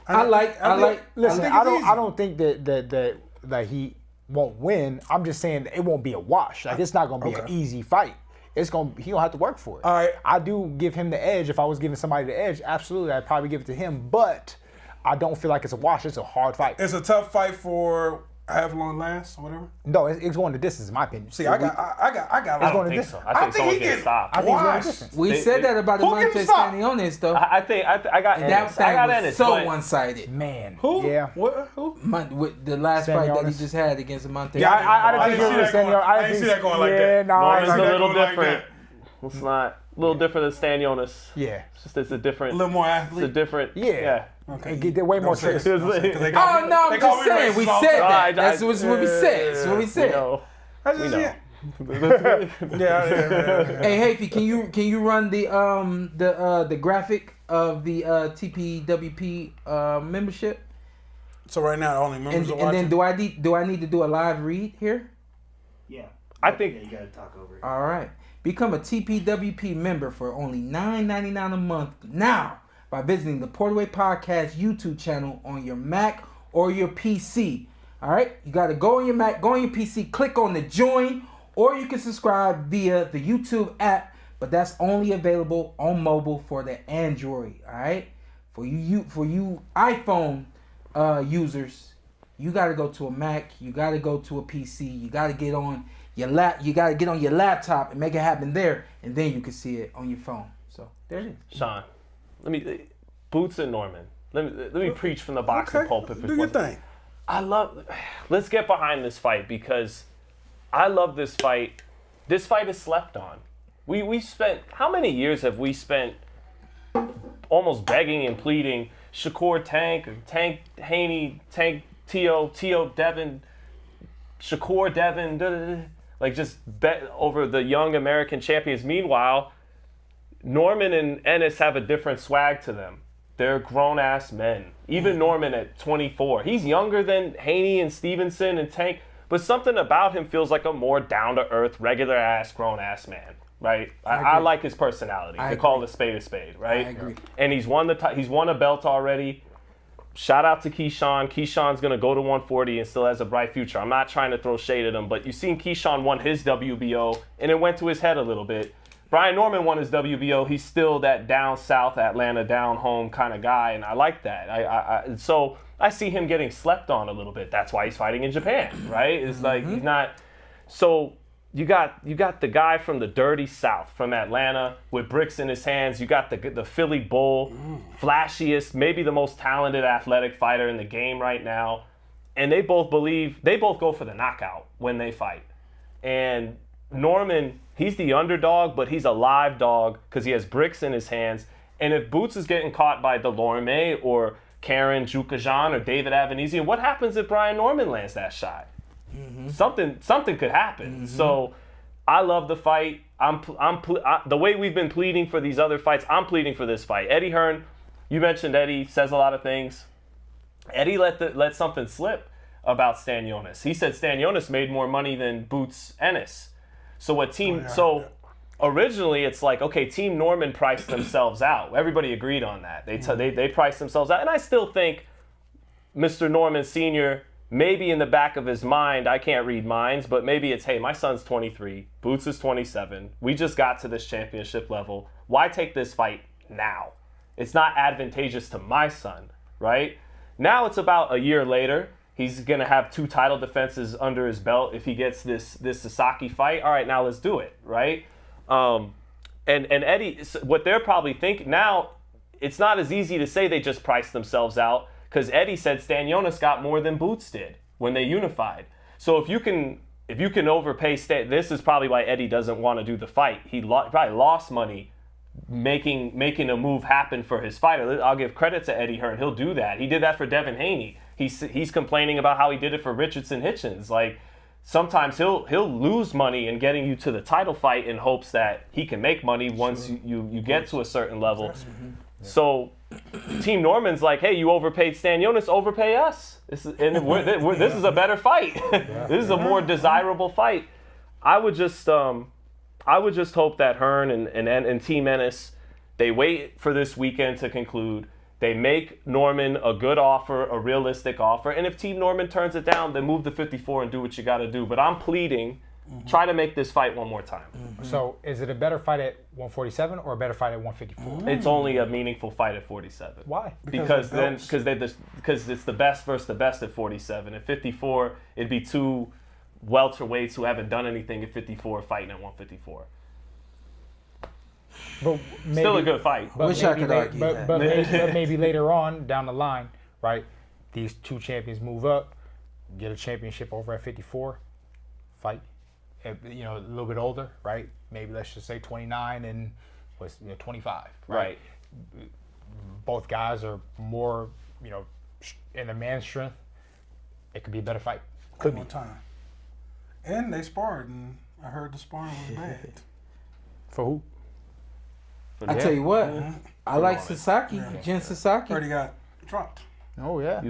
Listen, I don't think that he won't win. I'm just saying that it won't be a wash. Like, it's not gonna be an easy fight. He don't have to work for it.
All right.
I do give him the edge. If I was giving somebody the edge, absolutely, I'd probably give it to him. But I don't feel like it's a wash. It's a hard fight.
It's a tough fight for however long last or whatever.
No, it's going the distance, in my opinion.
See, I got.
I don't think so. I think someone's getting stopped.
I think he's going the distance.
We said that about the Monte Stanionis, though.
I got Ennis.
That
I got
was
Ennis.
so one-sided.
Man.
Who?
Yeah.
What? Who?
With the last fight that he
Stanionis.
just had against Monte.
Yeah, I didn't think
I didn't see that going like that.
Yeah, no,
Norman's
like
a
that,
little
going like
different. It's not a little different than Stanionis.
Yeah.
It's a different.
A little more
It's
athlete.
a different.
Yeah.
Okay.
They're way more
Don't say
tricks.
it. Don't say it, 'cause they
Oh
call me-
no,
they
I'm
call
just
me
saying.
racist
We
all the
said
time.
that. That's what we said. That's what we
We
said.
know.
I just,
We know.
Yeah.
Hey, Hafey, can you run the graphic of the TPWP membership?
So right now, only members
And
are watching.
then do I need to do a live read here?
Yeah.
I think.
Yeah, you gotta talk over it.
All right. Become a TPWP member for only $9.99 a month now by visiting the PorterWay Podcast YouTube channel on your Mac or your PC. All right? You got to go on your Mac, go on your PC, click on the join, or you can subscribe via the YouTube app, but that's only available on mobile for the Android. All right? For you iPhone users, you got to go to a Mac, you got to go to a PC, you got to get on your laptop and make it happen there, and then you can see it on your phone. So there it is.
Sean, Boots and Norman. Let me preach from the boxing pulpit.
Do your thing.
Let's get behind this fight because I love this fight. This fight is slept on. We spent, how many years have we spent almost begging and pleading Shakur Tank Haney, Tank T.O. Devin, Shakur Devin, like just bet over the young American champions. Meanwhile, Norman and Ennis have a different swag to them. They're grown-ass men. Even Norman at 24. He's younger than Haney and Stevenson and Tank, but something about him feels like a more down-to-earth, regular-ass, grown-ass man, right? I like his personality. They call it a spade, right?
I agree.
And he's won a belt already. Shout out to Keyshawn. Keyshawn's going to go to 140 and still has a bright future. I'm not trying to throw shade at him, but you've seen Keyshawn won his WBO, and it went to his head a little bit. Brian Norman won his WBO. He's still that down south, Atlanta, down home kind of guy, and I like that. So I see him getting slept on a little bit. That's why he's fighting in Japan, right? It's like he's not. So you got the guy from the dirty south, from Atlanta, with bricks in his hands. You got the Philly Bull, flashiest, maybe the most talented athletic fighter in the game right now, and they both go for the knockout when they fight, and Norman, he's the underdog, but he's a live dog because he has bricks in his hands. And if Boots is getting caught by Delorme or Karen Jukajan or David Avanesian, what happens if Brian Norman lands that shot? Something could happen. So I love the fight. The way we've been pleading for these other fights, I'm pleading for this fight. Eddie Hearn, you mentioned Eddie says a lot of things. Eddie let something slip about Stanionis. He said Stanionis made more money than Boots Ennis. So So originally it's like, okay, Team Norman priced themselves out. Everybody agreed on that. They priced themselves out, and I still think Mr. Norman Sr. maybe in the back of his mind, I can't read minds, but maybe it's, hey, my son's 23, Boots is 27. We just got to this championship level. Why take this fight now? It's not advantageous to my son, right? Now it's about a year later. He's going to have 2 title defenses under his belt if he gets this Sasaki fight. All right, now let's do it, right? And Eddie, what they're probably thinking now, it's not as easy to say they just priced themselves out, because Eddie said Stanionis got more than Boots did when they unified. So if you can overpay this is probably why Eddie doesn't want to do the fight. He probably lost money making a move happen for his fighter. I'll give credit to Eddie Hearn. He'll do that. He did that for Devin Haney. He's complaining about how he did it for Richardson Hitchins. Like, sometimes he'll lose money in getting you to the title fight in hopes that he can make money once you get to a certain level. So Team Norman's like, hey, you overpaid Stanionis, overpay us. This is a better fight. This is a more desirable fight. I would just hope that Hearn and Team Ennis, they wait for this weekend to conclude. They make Norman a good offer, a realistic offer. And if Team Norman turns it down, then move to 54 and do what you got to do. But I'm pleading, try to make this fight one more time.
So is it a better fight at 147 or a better fight at 154?
It's only a meaningful fight at 47.
Why?
Because it's the best versus the best at 47. At 54, it'd be 2 welterweights who haven't done anything at 54 fighting at 154.
But maybe,
still a good fight.
But
Wish I could argue that.
But maybe later on down the line, right, these 2 champions move up, get a championship over at 54, fight, a little bit older, right? Maybe let's just say 29 and 25, right? Both guys are more, in the man's strength. It could be a better fight. Could be.
Time. And they sparred, and I heard the sparring was bad.
For who?
I tell you what, I like Sasaki, Jin Sasaki.
Already got dropped.
Oh yeah.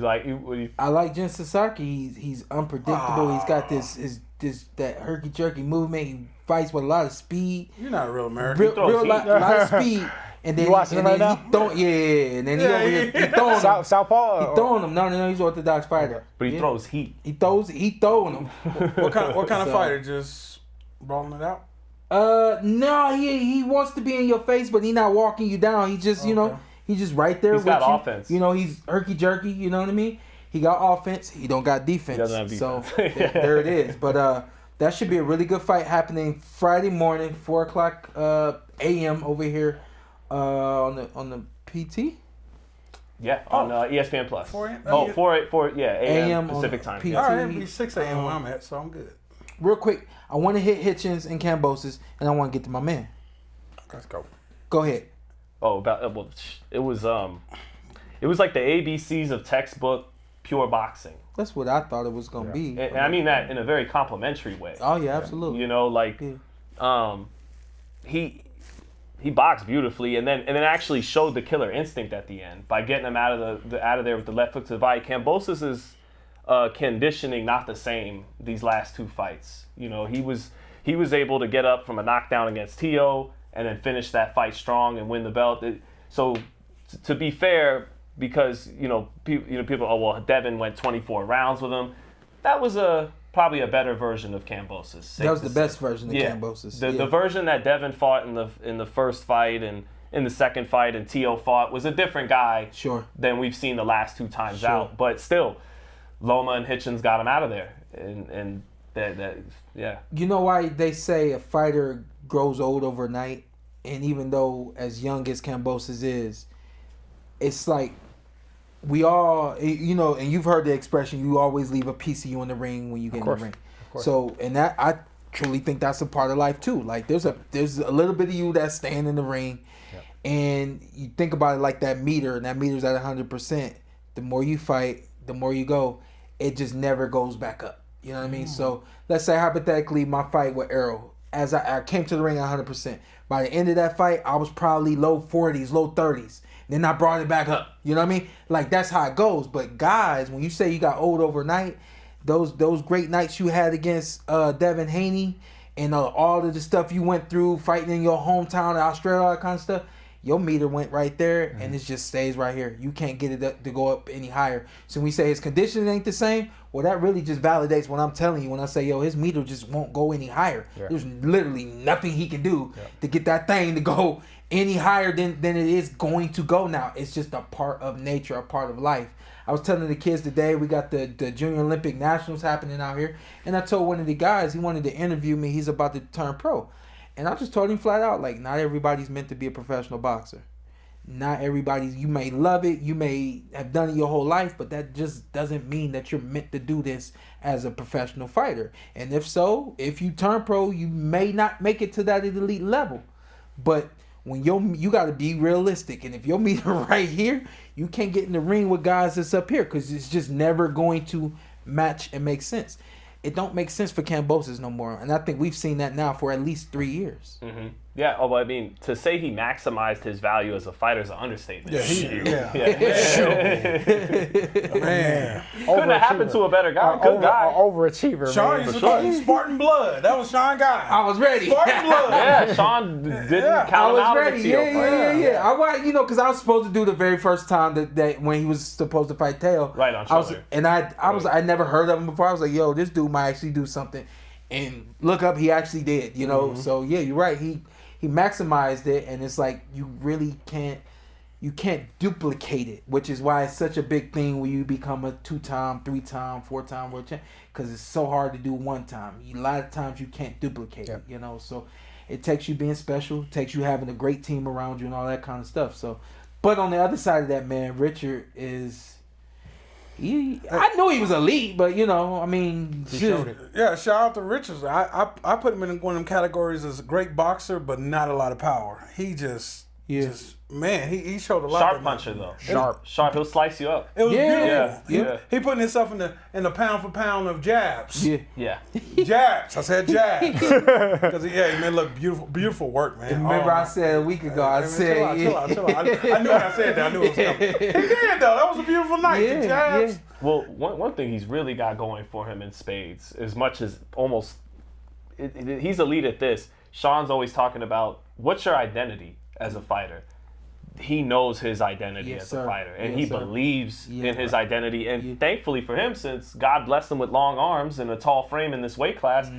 I like Jin Sasaki. He's unpredictable. He's got that herky jerky movement. He fights with a lot of speed.
You're not a real American.
Real lot of speed. And then,
you watching him right now?
And then he over here throwing him.
Southpaw?
He throwing him. No, he's an orthodox fighter.
But he throws heat.
He throwing him.
What kind of fighter? Just brawling it out?
No, he wants to be in your face, but he not walking you down. He just, he's just right there
He's
with
got
you.
offense.
He's herky jerky. You know what I mean? He got offense. He don't got defense.
He doesn't have defense.
So there it is. But that should be a really good fight happening Friday morning, 4:00 a.m. over here on the PT.
Yeah, on ESPN Plus.
4 a.m.
Oh, 4 a.m. Pacific time.
PT.
Yeah.
All right, it'll be 6 a.m. where I'm at, so I'm good.
Real quick, I want to hit Hitchins and Kambosos, and I want to get to my man.
Let's go.
Go ahead.
Oh, it was like the ABCs of textbook pure boxing.
That's what I thought it was gonna be.
And I mean that in a very complimentary way.
Oh yeah, absolutely.
He boxed beautifully, and then actually showed the killer instinct at the end by getting him out of there with the left hook to the body. Kambosos' conditioning not the same these last 2 fights. He was able to get up from a knockdown against Tio and then finish that fight strong and win the belt. So to be fair, because people Devin went 24 rounds with him. That was probably a better version of Kambosos.
That was the best version of Kambosos.
The version that Devin fought in the first fight and in the second fight and Tio fought was a different guy than we've seen the last 2 times out. But still, Loma and Hitchins got him out of there. And that.
You know why they say a fighter grows old overnight? And even though as young as Kambosos is, it's like we all, and you've heard the expression, you always leave a piece of you in the ring when you get in the ring. So, and that, I truly think that's a part of life too. Like there's a little bit of you that's staying in the ring, and you think about it like that meter, and that meter's at 100%. The more you fight, the more you go, it just never goes back up. You know what I mean? So let's say hypothetically my fight with Errol, as I came to the ring at 100%. By the end of that fight, I was probably low 40s, low 30s. Then I brought it back up. You know what I mean? Like that's how it goes. But guys, when you say you got old overnight, those great nights you had against Devin Haney and all of the stuff you went through fighting in your hometown in Australia, all that kind of stuff, your meter went right there, and it just stays right here. You can't get it up to go up any higher. So when we say his conditioning ain't the same, well, that really just validates what I'm telling you when I say, yo, his meter just won't go any higher. Yeah. There's literally nothing he can do to get that thing to go any higher than it is going to go now. It's just a part of nature, a part of life. I was telling the kids today, we got the Junior Olympic Nationals happening out here, and I told one of the guys, he wanted to interview me, he's about to turn pro. And I just told him flat out, like, not everybody's meant to be a professional boxer. Not everybody's, you may love it, you may have done it your whole life, but that just doesn't mean that you're meant to do this as a professional fighter. And if so, if you turn pro, you may not make it to that elite level. But when you got to be realistic, and if your meter right here, you can't get in the ring with guys that's up here because it's just never going to match and make sense. It don't make sense for Kambosos no more, and I think we've seen that now for at least 3 years.
Mm-hmm. Yeah. Oh, but I mean, to say he maximized his value as a fighter is an understatement.
Yeah. Man,
couldn't have happened to a better guy. Good guy.
Overachiever.
Sean used to call him Spartan Blood. That was Sean guy.
I was ready.
Spartan Blood.
Yeah, Sean didn't count him out of the field.
Yeah. I was, because I was supposed to do the very first time that when he was supposed to fight Teo.
Right on shoulder.
I never heard of him before. I was like, yo, this dude might actually do something, and look up, he actually did. So yeah, you're right. He maximized it, and it's like you really can't duplicate it, which is why it's such a big thing when you become a 2-time, 3-time, 4-time world champion, because it's so hard to do one time. A lot of times you can't duplicate it, so it takes you being special, takes you having a great team around you and all that kind of stuff. So, but on the other side of that, man, Richard is... I knew he was elite, but he showed it.
Yeah, shout out to Richardson. I put him in one of them categories as a great boxer, but not a lot of power. He just he showed a lot.
Sharp puncher though. Sharp. He'll slice you up.
It was beautiful. He putting himself in the pound for pound of jabs.
Yeah.
Jabs. I said jabs because he made look beautiful work, man.
Remember, I said a week ago. I said,
chill out. I knew when I said that. I knew it was coming. He did though. That was a beautiful night. The jabs.
Well, one thing he's really got going for him in spades, as much as almost he's elite at this. Sean's always talking about what's your identity as a fighter. He knows his identity as a fighter, and he believes in his identity. And thankfully for him, since God blessed him with long arms and a tall frame in this weight class,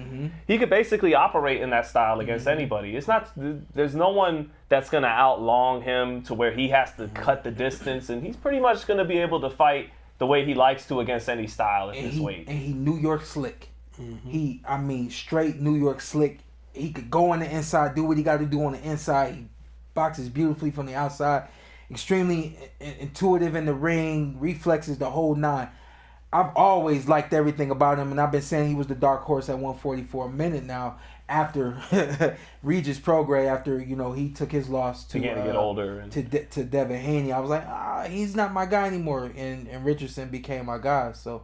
he could basically operate in that style against anybody. There's no one that's going to outlong him to where he has to cut the distance, and he's pretty much going to be able to fight the way he likes to against any style at his weight.
And he New York slick. Straight New York slick. He could go on the inside, do what he got to do on the inside. He boxes beautifully from the outside. Extremely intuitive in the ring. Reflexes, the whole 9. I've always liked everything about him, and I've been saying he was the dark horse at 140 for a minute now. After Regis Prograis, after he took his loss to
began to get older
to Devin Haney, I was like, he's not my guy anymore, and Richardson became my guy. So,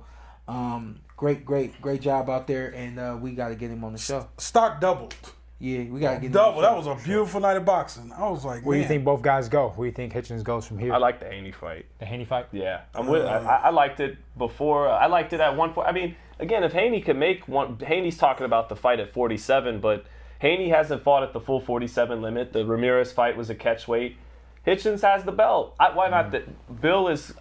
great job out there, and we got to get him on the show.
Stock doubled.
Yeah, we got to get him
double. That was a beautiful night of boxing. I was like,
where do you think both guys go? Where do you think Hitchins goes from here?
I like the Haney fight.
The Haney fight?
Yeah, I'm with. I liked it before. I liked it at 140. I mean, again, if Haney can make one, Haney's talking about the fight at 47, but Haney hasn't fought at the full 47 limit. The Ramirez fight was a catch weight. Hitchins has the belt. Why not?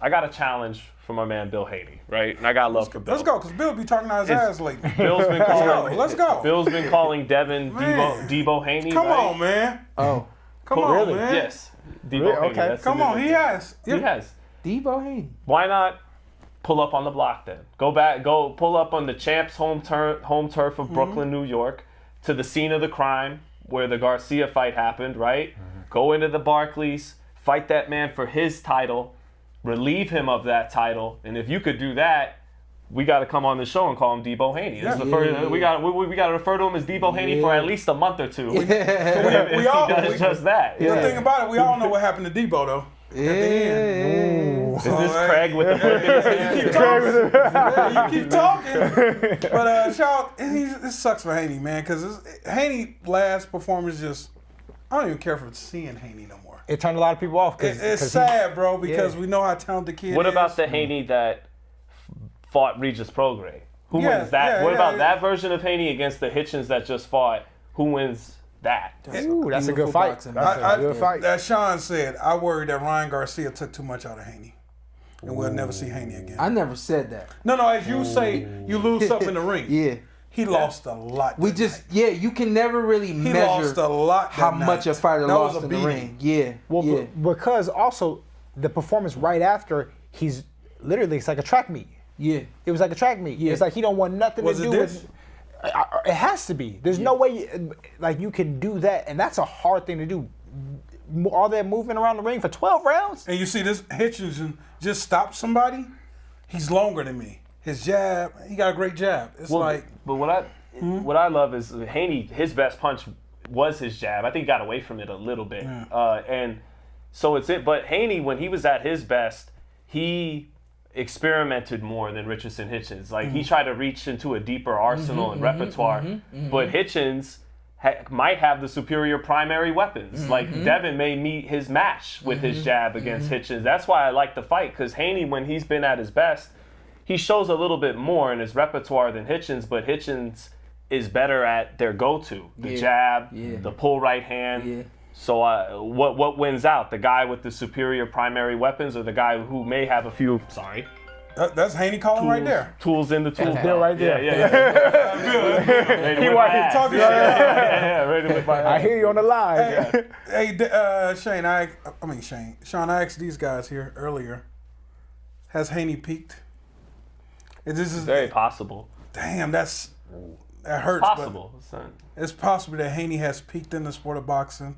I got a challenge for my man Bill Haney, right? And I got love for Bill.
Let's go, because Bill be talking out his ass lately.
Bill's been calling.
Let's go.
Bill's been calling Devin Debo Haney.
Come on, man.
Oh,
come on, man.
Yes, Debo Haney.
Okay,
come on. He has.
He has.
Debo Haney.
Why not pull up on the block then? Go pull up on the Champs home turf of Brooklyn, New York, to the scene of the crime where the Garcia fight happened, right? Go into the Barclays, fight that man for his title, relieve him of that title, and if you could do that, we got to come on the show and call him Debo Haney. We got to refer to him as Debo Haney for at least a month or two. If he does just that.
The thing about it, we all know what happened to Debo though.
Is this Craig with the book in his hand?
You keep talking. But Shawn, this sucks for Haney, man, because Haney last performance just, I don't even care for seeing Haney no more.
It turned a lot of people off.
It's sad, bro, because we know how talented the kid is.
What about the Haney that fought Regis Prograis? Who wins that? What about that version of Haney against the Hitchins that just fought? Who wins that.
Ooh, that's a good fight.
Boxing.
That's a good fight.
As Sean said, I worry that Ryan Garcia took too much out of Haney. And we'll never see Haney again.
I never said that.
No, as you say, you lose something in the ring.
Yeah.
He lost a lot.
We just, you can never really measure
lost a lot
how much a fighter lost in the ring. Yeah.
Well, because also the performance right after, he's literally, it's like a track meet.
Yeah.
It was like a track meet. Yeah. It's like he don't want nothing to do with. It has to be. There's no way you can do that, and that's a hard thing to do. All that moving around the ring for 12 rounds.
And you see this Hitchins just stop somebody. He's longer than me. His jab, he got a great jab. It's but
what I love is Haney. His best punch was his jab. I think he got away from it a little bit, and so it's it. But Haney, when he was at his best, he experimented more than Richardson Hitchins. Like he tried to reach into a deeper arsenal and repertoire, but Hitchins might have the superior primary weapons. Like Devin may meet his match with his jab against Hitchins. That's why I like the fight, because Haney, when he's been at his best, he shows a little bit more in his repertoire than Hitchins, but Hitchins is better at their go-to, the jab, the pull right hand. Yeah. So what wins out? The guy with the superior primary weapons, or the guy who may have a few,
that's Haney calling right there.
Tools in the tool belt.
Bill right there.
Ready with my
I hear you on the line.
Sean, I asked these guys here earlier, has Haney peaked? This is
very possible.
Damn, that hurts.
Possible.
It's possible that Haney has peaked in the sport of boxing,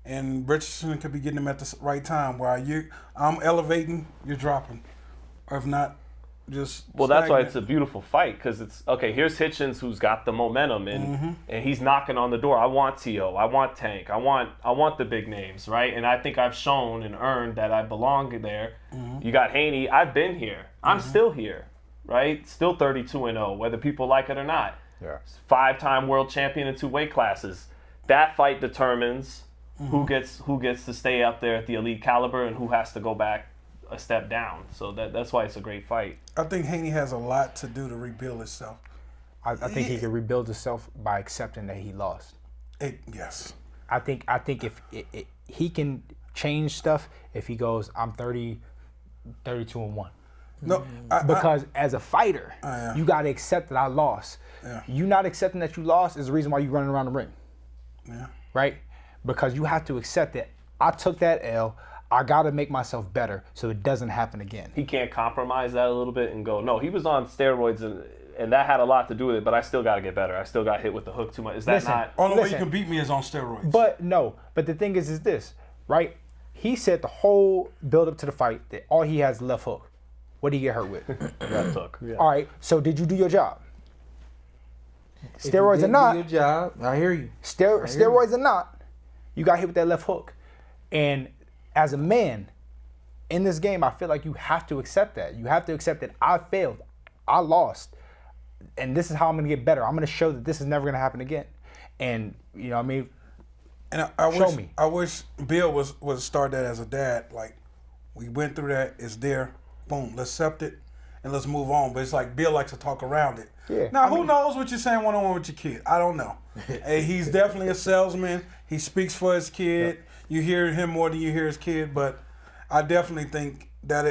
and Richardson could be getting him at the right time. While I'm elevating, you're dropping, or if not, just.
Well, that's why it's a beautiful fight, because it's okay. Here's Hitchins, who's got the momentum, and he's knocking on the door. I want T.O. I want Tank. I want the big names, right? And I think I've shown and earned that I belong there. You got Haney. I've been here. I'm still here. Right? Still 32-0, whether people like it or not.
Yeah.
5-time world champion in 2 weight classes. That fight determines who gets to stay up there at the elite caliber and who has to go back a step down. So that's why it's a great fight.
I think Haney has a lot to do to rebuild himself.
I think he can rebuild himself by accepting that he lost.
Yes.
I think if he can change stuff if he goes, I'm 32-1.
No,
because as a fighter, you got to accept that I lost.
Yeah.
You not accepting that you lost is the reason why you're running around the ring.
Yeah.
Right? Because you have to accept that I took that L. I got to make myself better so it doesn't happen again.
He can't compromise that a little bit and go, no, he was on steroids and that had a lot to do with it, but I still got to get better. I still got hit with the hook too much. Is that not?
Only way you can beat me is on steroids.
But the thing is this, right? He said the whole build up to the fight that all he has is left hook. What did he get hurt with?
Left hook. Yeah.
All right, so did you do your job? Steroids or not?
Do your job. I hear you.
Steroids or not, you got hit with that left hook. And as a man in this game, I feel like you have to accept that. You have to accept that I failed. I lost. And this is how I'm going to get better. I'm going to show that this is never going to happen again. And, you know what I mean?
And I wish Bill would start that as a dad. Like, we went through that. It's there. Boom. Let's accept it and let's move on. But it's like Bill likes to talk around it.
Yeah.
Now, who knows what you're saying one-on-one with your kid? I don't know. Hey, he's definitely a salesman. He speaks for his kid. Yep. You hear him more than you hear his kid. But I definitely think that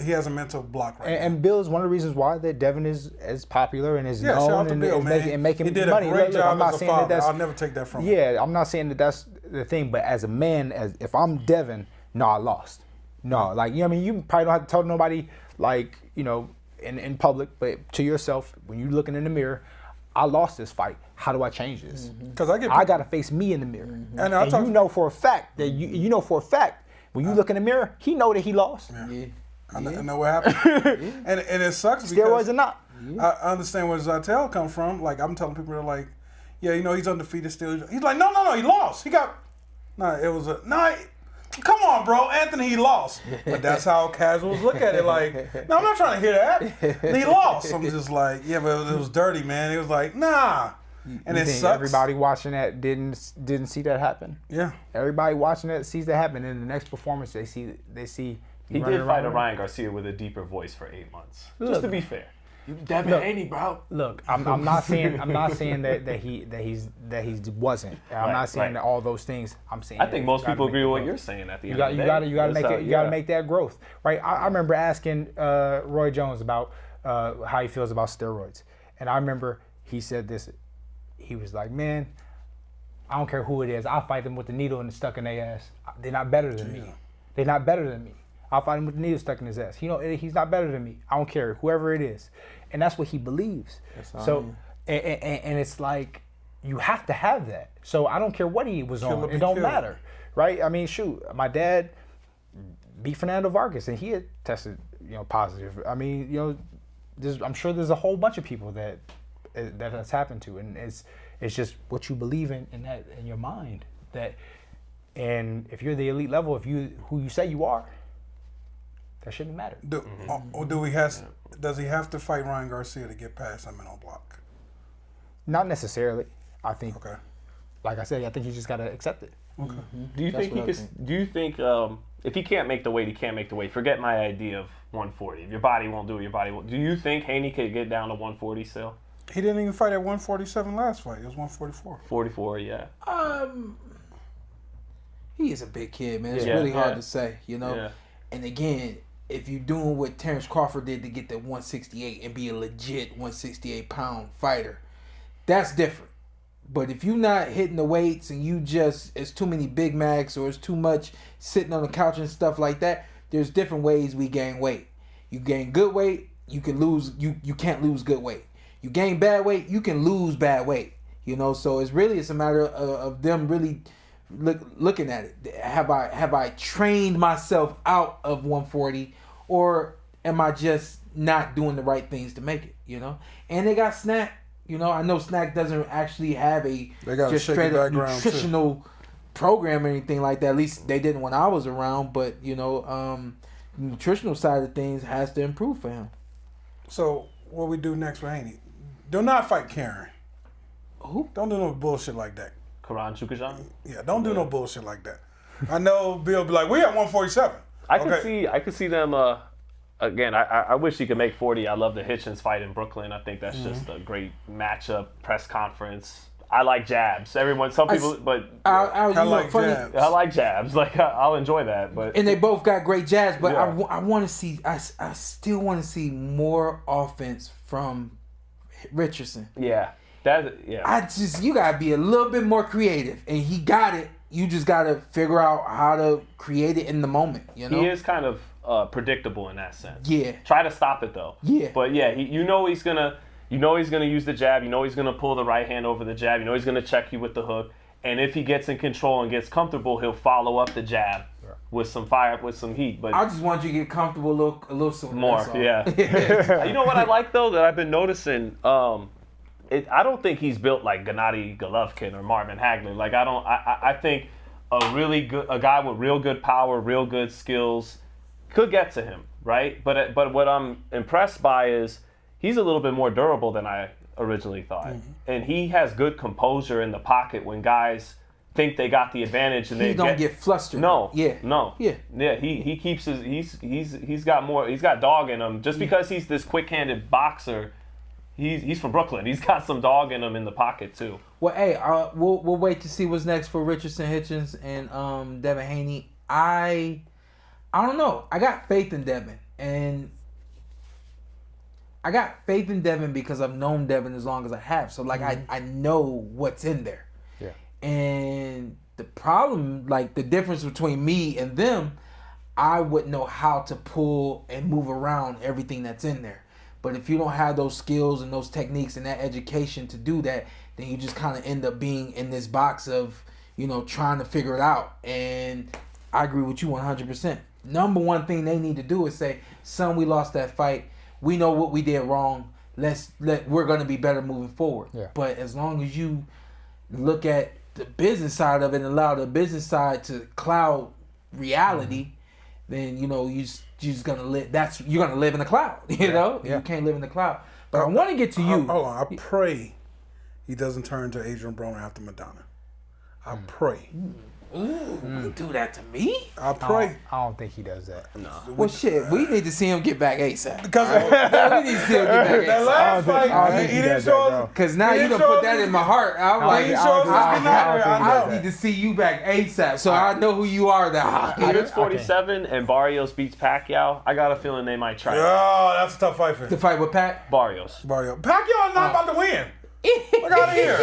he has a mental block right now.
And Bill is one of the reasons why that Devin is as popular and is known and
Bill,
making money.
He did a great job as a father. I'll never take that from him.
Yeah, I'm not saying that that's the thing, but as a man, if I'm Devin, no, I lost. No, like, you know what I mean? You probably don't have to tell nobody, like, you know, in public, but to yourself, when you're looking in the mirror, I lost this fight. How do I change this?
Because
I got to face me in the mirror. And you know for a fact that you know for a fact when you look in the mirror, he know that he lost.
Yeah. I know what happened. And it sucks because
steroids or not.
I understand where Zittel come from. Like, I'm telling people, they're like, yeah, you know, he's undefeated still. He's like, no, he lost. Come on, bro. Anthony, he lost. But that's how casuals look at it. Like, no, I'm not trying to hear that. He lost. I'm just like, yeah, but it was dirty, man. It was like, nah. And it sucks.
Everybody watching that didn't see that happen.
Yeah.
Everybody watching that sees that happen. And in the next performance, they see.
He did fight a Ryan Garcia with a deeper voice for 8 months. Just to be fair. Devin Haney, bro.
Look, I'm not saying that he wasn't. I'm not saying that all those things. I'm saying
I think most people agree with what you're saying at the end of the day.
You gotta make that growth, right? I remember asking Roy Jones about how he feels about steroids, and I remember he said this. He was like, "Man, I don't care who it is. I'll fight them with the needle and stuck in their ass. They're not better than me. They're not better than me. I'll fight him with the needle stuck in his ass. He's not better than me. I don't care, whoever it is." And that's what he believes. So, and it's like, you have to have that. So I don't care what he was on. It don't matter, right? I mean, shoot, my dad beat Fernando Vargas, and he had tested, positive. I mean, I'm sure there's a whole bunch of people that has happened to, and it's just what you believe in your mind. And if you're the elite level, who you say you are, that shouldn't matter.
Does he have to fight Ryan Garcia to get past him on block?
Not necessarily. I think. Okay. Like I said, I think he just gotta accept it.
Okay.
Do you think he could? Do you think if he can't make the weight, he can't make the weight? Forget my idea of 140. If your body won't do it, your body won't. Do you think Haney could get down to 140 still?
He didn't even fight at 147 last fight. It was 144.
44, yeah.
He is a big kid, man. It's really hard to say, Yeah. And again, if you're doing what Terrence Crawford did to get to 168 and be a legit 168-pound fighter, that's different. But if you're not hitting the weights and it's too many Big Macs or it's too much sitting on the couch and stuff like that, there's different ways we gain weight. You gain good weight, you can lose. You can't lose good weight. You gain bad weight, you can lose bad weight. So it's a matter of them really looking at it. Have I trained myself out of 140, or am I just not doing the right things to make it? And they got Snack. I know Snack doesn't actually have a just straight up nutritional program or anything like that. At least they didn't when I was around. But nutritional side of things has to improve for him.
So what we do next with Haney? Do not fight Karen.
Who?
Don't do no bullshit like that.
Karan Chukajan?
Yeah, don't do no bullshit like that. I know Bill be like, we at 147.
I could see them. Again, I wish he could make 40. I love the Hitchins fight in Brooklyn. I think that's just a great matchup. Press conference. I like jabs. Some people, but
I like
jabs. Like I'll enjoy that. But
and they both got great jabs. But I want to see. I still want to see more offense from Richardson.
Yeah.
You gotta be a little bit more creative, and he got it. You just gotta figure out how to create it in the moment. He
is kind of predictable in that sense.
Yeah.
Try to stop it though.
Yeah.
But yeah, he's gonna use the jab. He's gonna pull the right hand over the jab. He's gonna check you with the hook. And if he gets in control and gets comfortable, he'll follow up the jab with some fire, with some heat. But
I just want you to get comfortable a little sooner.
More, yeah. You know what I like though that I've been noticing. I don't think he's built like Gennady Golovkin or Marvin Hagler. Like I think a guy with real good power, real good skills could get to him, right? But what I'm impressed by is he's a little bit more durable than I originally thought, and he has good composure in the pocket when guys think they got the advantage and
he don't get flustered.
No.
Yeah.
He keeps he's got dog in him. Just because he's this quick-handed boxer. He's from Brooklyn. He's got some dog in him in the pocket too.
Well, hey, we'll wait to see what's next for Richardson Hitchins and Devin Haney. I don't know. I got faith in Devin, and I got faith in Devin because I've known Devin as long as I have. So I know what's in there.
Yeah.
And the problem, the difference between me and them, I wouldn't know how to pull and move around everything that's in there. But if you don't have those skills and those techniques and that education to do that, then you just kind of end up being in this box of, trying to figure it out. And I agree with you 100%. Number one thing they need to do is say, son, we lost that fight. We know what we did wrong. We're going to be better moving forward. Yeah. But as long as you look at the business side of it and allow the business side to cloud reality, then, you're just gonna live. You're gonna live in the cloud. You can't live in the cloud. But I want to get to you.
Hold on. I pray he doesn't turn to Adrian Broner after Madonna. I pray.
You do that to me?
I pray.
I don't think he does that.
No.
Well, shit, we need to see him get back ASAP.
Because
We need to see him get back
that
ASAP.
last fight, he didn't show us.
Because now you done put that in my heart. I'm like, I need to see you back ASAP, so I know who you are now.
If it's 47 and Barrios beats Pacquiao, I got a feeling they might try.
Oh, that's a tough fight for him.
The fight with Pac?
Barrios.
Pacquiao is not about to win. Look out of here.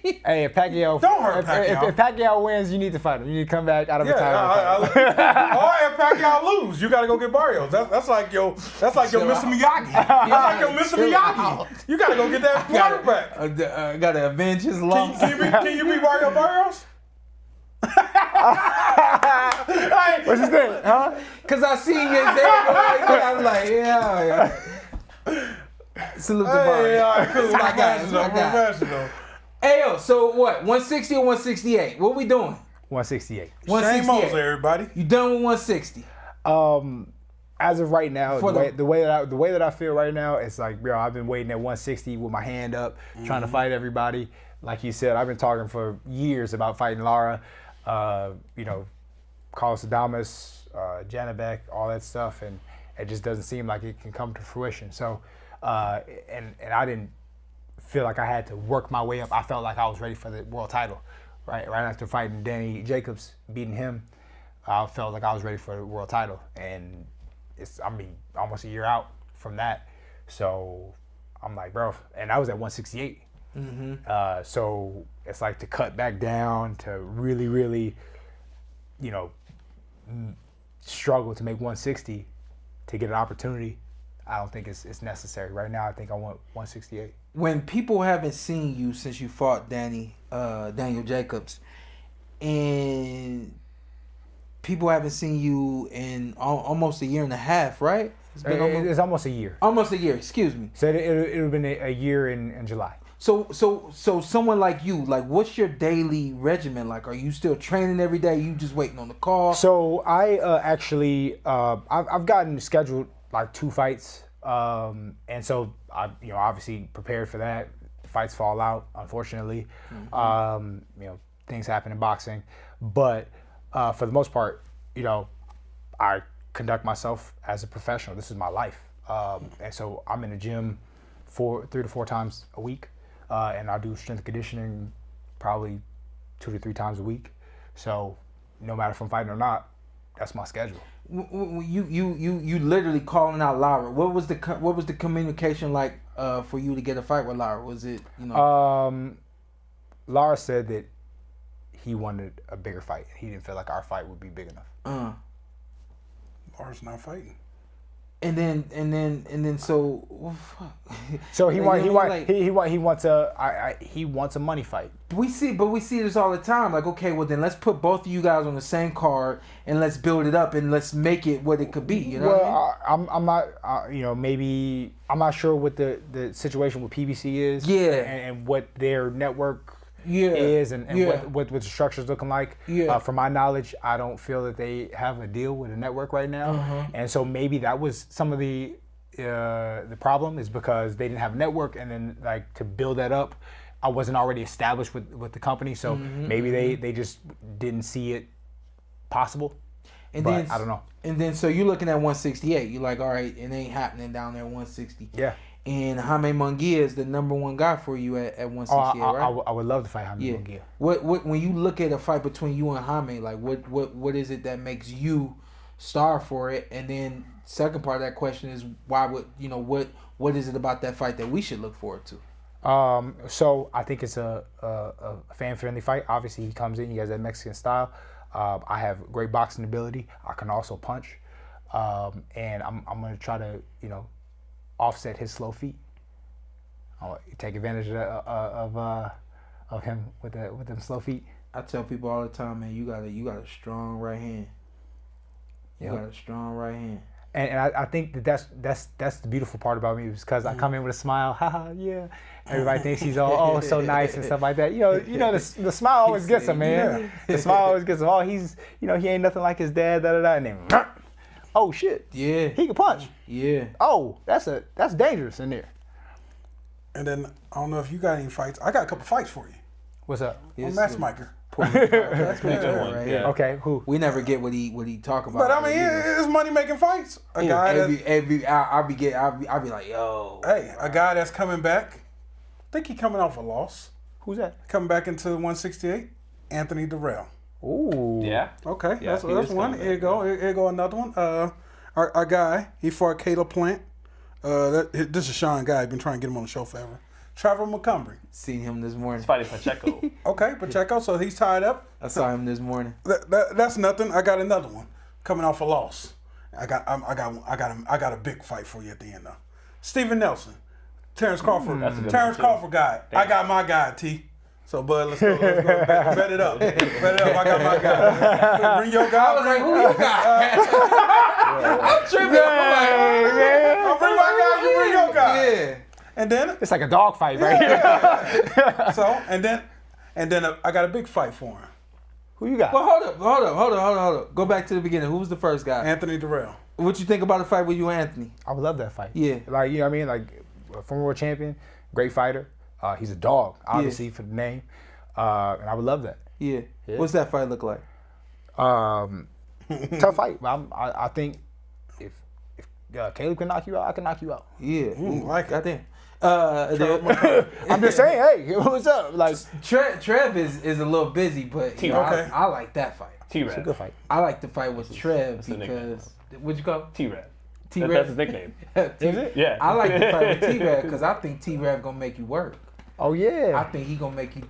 Hey, if Pacquiao,
Don't hurt Pacquiao.
If Pacquiao wins, you need to fight him. You need to come back out of retirement.
Or if Pacquiao lose, you got to go get Barrios. That's like your Mr. Miyagi. That's like your Mr. Miyagi. You got to go get that quarterback.
Got to avenge his loss.
Can you beat Barrios?
What's his name? Huh?
Because I seen his head. I'm like, yeah. Salute to Barrios.
All right, cool.
I got it.
Professional.
Hey, yo, so what? 160 or 168? What we doing?
168.
Shane Mosley, everybody.
You done with 160?
As of right now,
For
the way that I feel right now, it's like, bro, I've been waiting at 160 with my hand up, trying to fight everybody. Like you said, I've been talking for years about fighting Lara, Carlos Adames, Janabek, all that stuff, and it just doesn't seem like it can come to fruition. So, and I didn't feel like I had to work my way up. I felt like I was ready for the world title, right after fighting Danny Jacobs, beating him. I felt like I was ready for the world title, and it's almost a year out from that. So I'm like, bro, and I was at 168. So it's like to cut back down to really, really, struggle to make 160 to get an opportunity. I don't think it's necessary right now. I think I want 168.
When people haven't seen you since you fought Daniel Jacobs, and people haven't seen you in almost a year and a half, right?
It's almost a year.
Almost a year. Excuse me.
So it would have been a year in July.
So someone like you, like, what's your daily regimen like? Are you still training every day? You just waiting on the call?
So I I've gotten scheduled like 2 fights, and so I obviously prepared for that. Fights fall out, unfortunately. Things happen in boxing, but for the most part, I conduct myself as a professional. This is my life, and so I'm in the gym 3 to 4 times a week. And I do strength and conditioning probably 2 to 3 times a week. So no matter if I'm fighting or not, that's my schedule.
You literally calling out Lara. What was the communication like for you to get a fight with Lara? Was it
Lara said that he wanted a bigger fight. He didn't feel like our fight would be big enough.
Lara's not fighting.
And then so well, fuck.
So he wants a money fight.
We see this all the time. Like, okay, well then let's put both of you guys on the same card and let's build it up and let's make it what it could be. You know what I mean?
I'm not. Maybe I'm not sure what the situation with PBC is.
Yeah.
And what their network is and what the structure's looking like. From my knowledge, I don't feel that they have a deal with a network right now, and so maybe that was some of the problem is because they didn't have a network, and then like to build that up, I wasn't already established with the company, so maybe they just didn't see it possible.
And
but
then
I don't know.
And then so you're looking at 168. You're like, all right, it ain't happening down there at 160.
Yeah.
And Jaime Munguia is the number 1 guy for you at 168, right?
I would love to fight Jaime Munguia.
What when you look at a fight between you and Jaime, like what is it that makes you star for it? And then second part of that question is why would what is it about that fight that we should look forward to?
So I think it's a fan-friendly fight. Obviously, he comes in, he has that Mexican style. I have great boxing ability. I can also punch, and I'm gonna try to offset his slow feet. I'll take advantage of him with them slow feet.
I tell people all the time, man, you got a strong right hand. You got a strong right hand.
And I think that's the beautiful part about me is because I come in with a smile, haha, yeah. Everybody thinks he's all so nice and stuff like that. The smile always gets him, man. The smile always gets him. Oh, he's he ain't nothing like his dad, and then oh shit.
Yeah.
He can punch.
Yeah.
Oh, that's dangerous in there.
And then I don't know if you got any fights. I got a couple fights for you.
What's up?
A matchmaker.
Matchmaker, right?
Yeah.
Okay, who?
We never get what he talk about.
But I mean, it's money making fights. A guy
I'll be like, yo.
Hey, a guy that's coming back. I think he coming off a loss.
Who's that?
Coming back into 168. Anthony Durrell.
Ooh.
Yeah.
Okay,
Yeah,
that's one. Here you go. Here go another one. Our guy, he fought Caleb Plant. This is Sean guy. Been trying to get him on the show forever. Trevor Montgomery.
Seen him this morning.
He's fighting Pacheco.
Okay, Pacheco. So he's tied up.
I saw him this morning.
That's nothing. I got another one coming off a loss. I got a big fight for you at the end though. Stephen Nelson, Terrence Crawford.
That's a good
Terrence
one, too.
Crawford guy.
Damn.
I got my guy T. So bud, let's go. Bet it up. Bet it up. I got my guy. Bring your guy.
I was like, who you got? I'm tripping.
I'll bring my guy. You bring your guy.
Yeah.
And then
It's like a dog fight right here.
so and then I got a big fight for him.
Who you got?
Well, hold up. Go back to the beginning. Who was the first guy?
Anthony Durrell.
What you think about the fight with you and Anthony?
I would love that fight.
Yeah.
Like, you know what I mean? Like, former world champion, great fighter. He's a dog, obviously, for the name. And I would love that.
Yeah. What's that fight look like?
Tough fight. I think if Caleb can knock you out, I can knock you out.
Yeah.
Like it.
Goddamn.
I'm just saying, hey, what's up? Like,
Trev is a little busy, but you know,
Okay.
I like that fight.
it's a good
T-Rev.
fight.
I like the fight with Trev
that's the nickname.
because what'd you call
T-Rev.
T-Rev?
That's his nickname.
Is it?
Yeah.
I like the fight with T-Rev because I think T-Rev gonna make you work.
Oh,
I
yeah.
think he gonna make you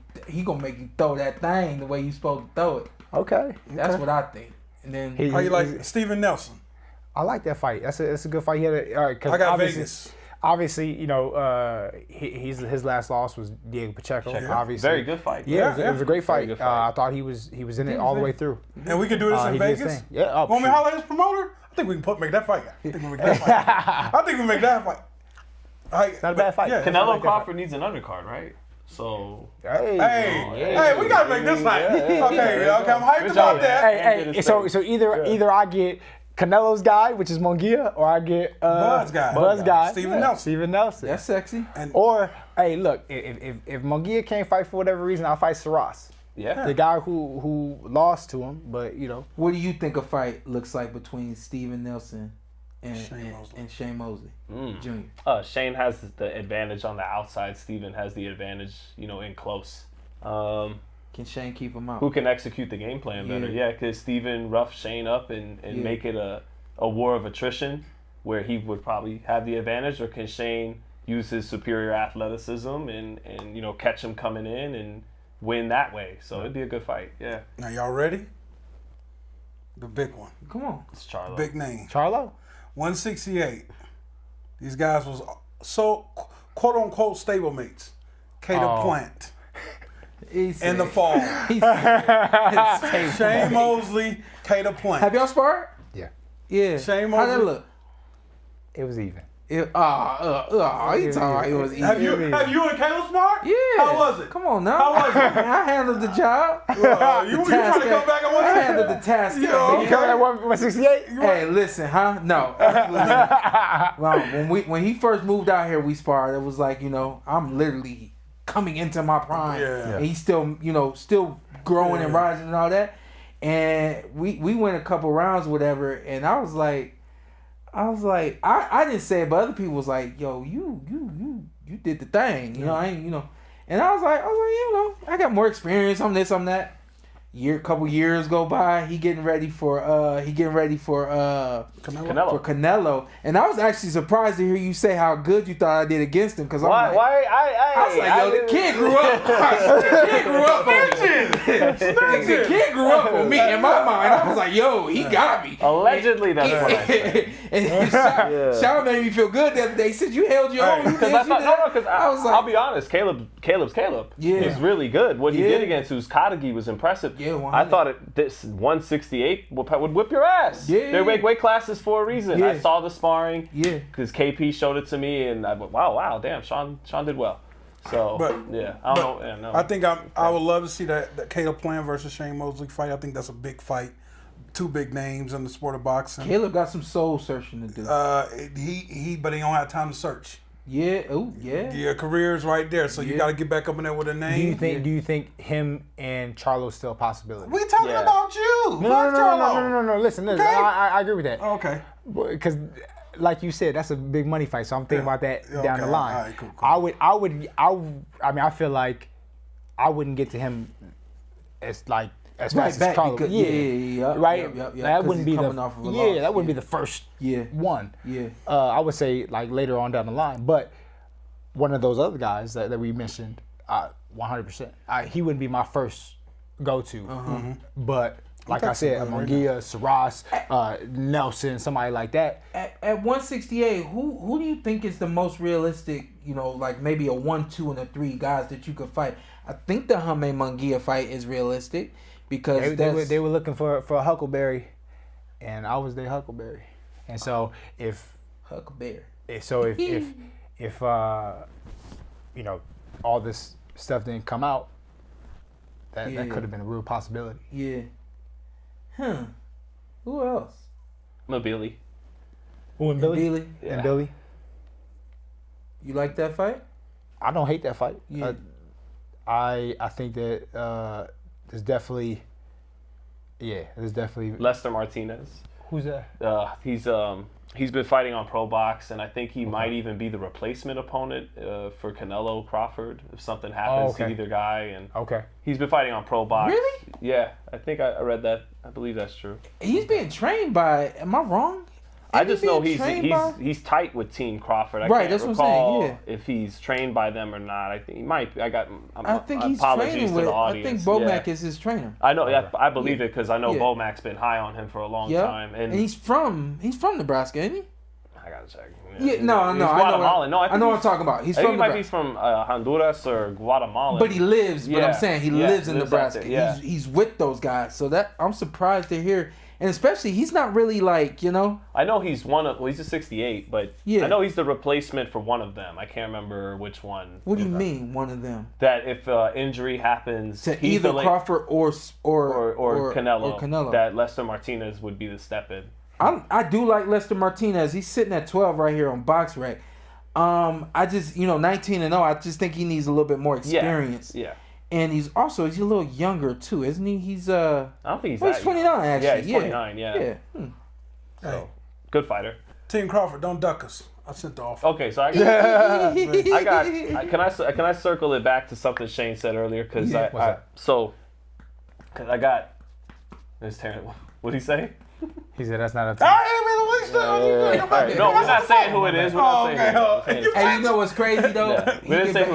throw that thing the way you supposed to throw it.
Okay.
That's what I think. And then
He-
How you like Stephen Nelson?
I like that fight. That's a good fight. He had a, cause
I got
obviously,
Vegas.
Obviously, you know, his last loss was Diego Pacheco. Obviously,
Very good fight.
Yeah, it was a great fight.
good fight.
I thought he was in it all the way through.
And we can do this in
He did his
Vegas.
thing. Yeah.
Want me to holler at his promoter? I think we can make that fight. I think we make that fight. I think we make that fight.
Not a bad fight.
Yeah.
Canelo Crawford needs an undercard, right? So
Hey, we gotta make this fight. Okay, I'm hyped about that.
Hey, so either I get Canelo's guy, which is Munguia, or I get
Bud's guy. Stephen Nelson.
Stephen Nelson.
that's sexy.
Or hey, look, if Munguia can't fight for whatever reason, I'll fight Saras.
yeah.
The guy who lost to him, but you know.
What do you think a fight looks like between Stephen Nelson and Shane Mosley Jr.?
Shane has the advantage on the outside. Steven has the advantage, in close.
Can Shane keep him out?
Who can execute the game plan better? Yeah, because Steven rough Shane up and make it a war of attrition where he would probably have the advantage, or can Shane use his superior athleticism and catch him coming in and win that way? So it'd be a good fight. Yeah.
Now y'all ready? The big one.
Come on.
It's Charlo.
Big name.
Charlo?
168. These guys was so quote unquote stablemates. Caleb Plant. In the fall. Shane Mosley, Caleb Plant.
Have y'all sparred?
Yeah.
Yeah.
Shane
How'd that
Mosley.
look?
It was even.
You talking about it was easy.
Have you and Caleb sparred?
Yeah.
How was it?
Come on now.
How was it?
I handled the job.
You trying to come back and
I handled the task.
Yo,
You coming at 168?
Hey, listen, huh? No, absolutely not. Well, when he first moved out here, we sparred. It was like, I'm literally coming into my prime.
Yeah.
And he's still, still growing and rising and all that. And we went a couple rounds, whatever. And I was like, I didn't say it, but other people was like, yo, you did the thing, And I was like, I got more experience on this, on that. Couple years go by, he getting ready for Canelo, and I was actually surprised to hear you say how good you thought I did against him, because I was like, yo, the kid grew up. The kid grew up on me in my mind. I was like, yo, he got me.
Allegedly, that's what I said.
And Sean made me feel good the other day. He said, you held your own.
Because
I was like,
I'll be honest, Caleb's Caleb.
Yeah.
He's really good. What he did against Uzcategui was impressive.
Yeah, 100.
I thought this 168 would whip your ass.
Yeah.
They make weight classes for a reason.
Yeah.
I saw the sparring.
Yeah.
Because KP showed it to me, and I went, wow, damn, Sean did well. So, I don't know. Yeah, no.
I think I would love to see that Caleb Plant versus Shane Mosley fight. I think that's a big fight. Two big names in the sport of boxing.
Caleb got some soul searching to do.
But he don't have time to search.
Yeah. Oh, yeah.
Your career's right there, so you got to get back up in there with a name.
Do you think him and Charlo's still a possibility?
We talking about you.
No. Listen. Okay. I agree with that.
Okay.
Because, like you said, that's a big money fight. So I'm thinking about that down the line.
All right, cool.
I feel like I wouldn't get to him as fast as Charlo. That wouldn't be that wouldn't be the first one.
Yeah.
I would say like later on down the line, but one of those other guys that we mentioned, 100%. He wouldn't be my first go-to, but. Like I said, Munguia, Saras, Nelson, somebody like that.
At 168, who do you think is the most realistic, like maybe a 1, 2, and a 3 guys that you could fight? I think the Jaime Munguia fight is realistic because
they were looking for a Huckleberry, and I was their Huckleberry. And so if all this stuff didn't come out, that could have been a real possibility.
Yeah. Who else?
Billy.
Who and Billy?
Billy.
Yeah.
And Billy.
You like that fight?
I don't hate that fight.
Yeah.
I think that there's definitely
Lester Martinez.
Who's that?
He's been fighting on Pro Box, and I think he might even be the replacement opponent for Canelo Crawford if something happens to either guy. And he's been fighting on Pro Box.
Really?
Yeah, I think I read that. I believe that's true.
He's being trained by. Am I wrong?
I just know he's tight with Team Crawford. I can't
that's
recall
what I'm saying. Yeah.
if he's trained by them or not. I think he might be.
I think he's
apologies
training
to
with.
the audience.
I think Bomac is his trainer.
I know. Yeah, I believe it because I know Bomac's been high on him for a long time. And
he's from Nebraska, isn't he?
I gotta check.
Yeah, no.
He's Guatemalan.
I know what I'm talking about. He's
I think
from
he might be from Honduras or Guatemala.
But he lives. But I'm saying he lives in Nebraska.
Yeah.
He's with those guys. So that I'm surprised to hear. And especially, he's not really like,
I know he's he's a 68, but I know he's the replacement for one of them. I can't remember which one.
What do you mean, one of them?
That if injury happens
to either Crawford or
Canelo, that Lester Martinez would be the step-in.
I do like Lester Martinez. He's sitting at 12 right here on BoxRec. I just, 19-0, I just think he needs a little bit more experience.
Yeah.
And he's a little younger too, isn't he? He's
I don't think he's
he's 29 actually.
Yeah, he's 29. Yeah. So, good fighter.
Team Crawford, don't duck us. I sent the offer.
Okay, so can I circle it back to something Shane said earlier? Because I got this terrible. What did he say?
He said that's not a team.
No, we're not saying who it is. We're not saying who.
Hey, you know what's crazy though?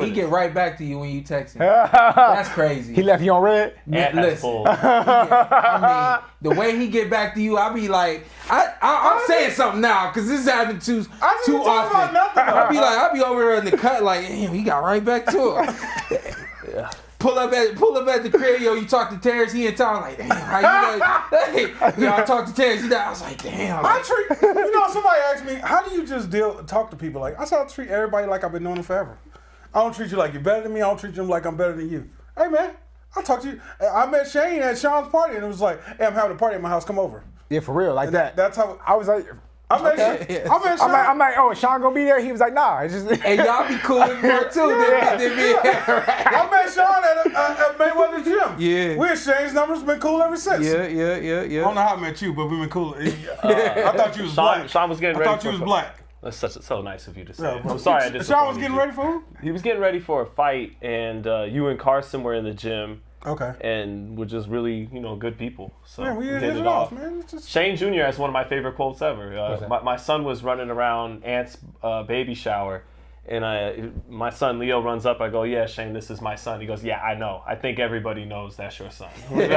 He get right back to you when you text him.
That's
That's crazy.
He left you on red?
Listen, I mean, the way he get back to you, I be like, I'm saying something now because this is happening too often. I be over here in the cut like, damn, he got right back to it.
Yeah.
Pull up at the crib, you talk to Terrence, he in town, like, damn, how you know? I talk to Terrence, I was like, damn.
Somebody asked me, how do you just talk to people? Like, I said, I treat everybody like I've been knowing them forever. I don't treat you like you're better than me. I don't treat them like I'm better than you. Hey, man, I'll talk to you. I met Shane at Sean's party, and it was like, hey, I'm having a party at my house, come over.
Yeah, for real, like that.
That's how
I was like...
I met Sean.
I'm like, oh, Sean gonna be there? He was like, nah. It's just...
Hey, y'all be cool with more too than me.
I met Sean at Mayweather Gym.
Yeah.
We exchanged numbers, been cool ever since.
Yeah.
I don't know how I met you, but we've been cool. I thought you was black.
Sean was getting ready.
I thought you was black.
That's so nice of you to say. I'm sorry I disappointed
Sean was getting ready for who?
He was getting ready for a fight, and you and Carson were in the gym.
Okay.
And we're just really, good people. So
man, we hit it off, man.
Shane Jr. has one of my favorite quotes ever. My son was running around Antt's baby shower, and my son Leo runs up. I go, yeah, Shane, this is my son. He goes, yeah, I know. I think everybody knows that's your son. Basically,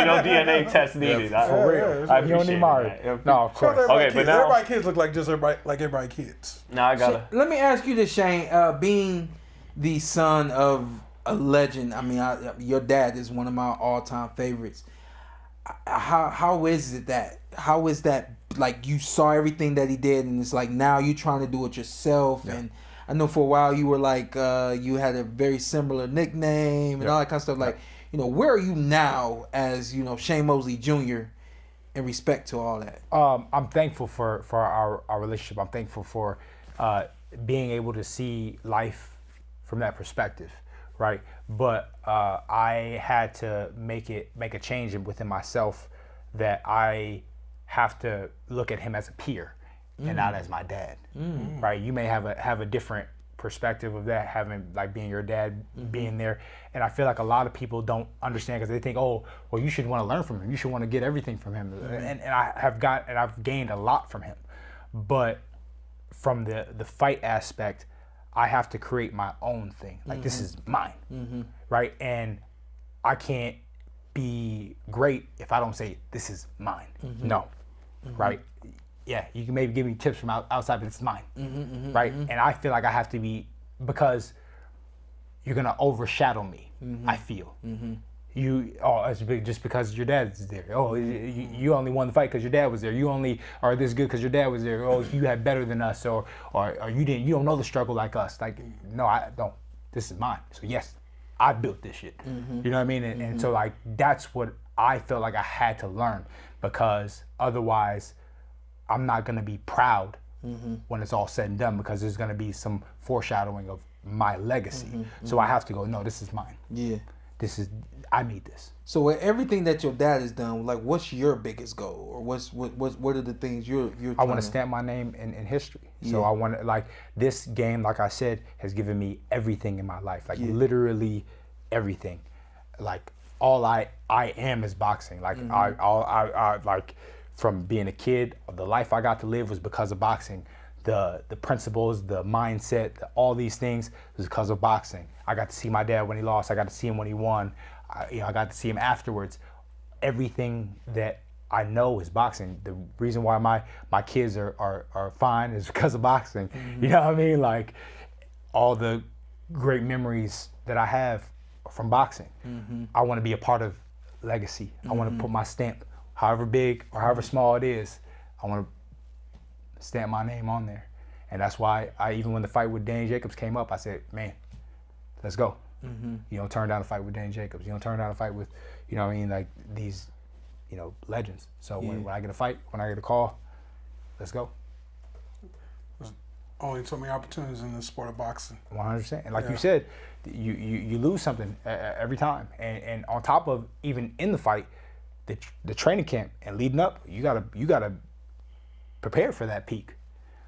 no DNA test needed.
For real.
I
you don't need
that.
No, of course.
Okay, but now
everybody kids look like just everybody kids.
Now I gotta.
So, let me ask you this, Shane. Being the son of a legend. I mean, your dad is one of my all-time favorites. How is that like you saw everything that he did and it's like now you trying to do it yourself? Yeah. And I know for a while you were like you had a very similar nickname and all that kind of stuff. Like, where are you now as, Shane Mosley Jr. in respect to all that?
I'm thankful for our relationship. I'm thankful for being able to see life from that perspective, right? But I had to make a change within myself that I have to look at him as a peer and not as my dad, right? You may have a different perspective of that, having like being your dad, being there, and I feel like a lot of people don't understand because they think, oh, well, you should want to learn from him, you should want to get everything from him, and I've gained a lot from him, but from the fight aspect, I have to create my own thing. Like this is mine, right? And I can't be great if I don't say this is mine. No, right? Yeah, you can maybe give me tips from outside, but it's mine, right? And I feel like I have to be, because you're gonna overshadow me. I feel it's just because your dad's there. Oh, you only won the fight because your dad was there. You only are this good because your dad was there. Oh, you had better than us, or you didn't. You don't know the struggle like us. Like, no, I don't. This is mine. So yes, I built this shit. You know what I mean? And so like that's what I felt like I had to learn, because otherwise I'm not gonna be proud when it's all said and done, because there's gonna be some foreshadowing of my legacy. So I have to go, no, this is mine. Yeah. I need this.
So with everything that your dad has done, like what's your biggest goal, or what are the things you're
I want to stamp my name in history. Yeah. So I want to, like, this game, like I said, has given me everything in my life, like literally everything. Like all I am is boxing. Like I like, from being a kid, the life I got to live was because of boxing. The principles, the mindset, all these things was because of boxing. I got to see my dad when he lost. I got to see him when he won. I got to see him afterwards. Everything that I know is boxing. The reason why my kids are fine is because of boxing. You know what I mean? Like, all the great memories that I have from boxing. I want to be a part of legacy. I want to put my stamp, however big or however small it is. I want to stamp my name on there. And that's why even when the fight with Danny Jacobs came up, I said, man, let's go. You don't turn down a fight with Danny Jacobs. You don't turn down a fight with, you know what I mean, like these, legends. So when I get a fight, when I get a call, let's go.
There's only so many opportunities in the sport of boxing.
100%. And like you said, you lose something every time. And on top of even in the fight, the training camp and leading up, you gotta prepare for that peak.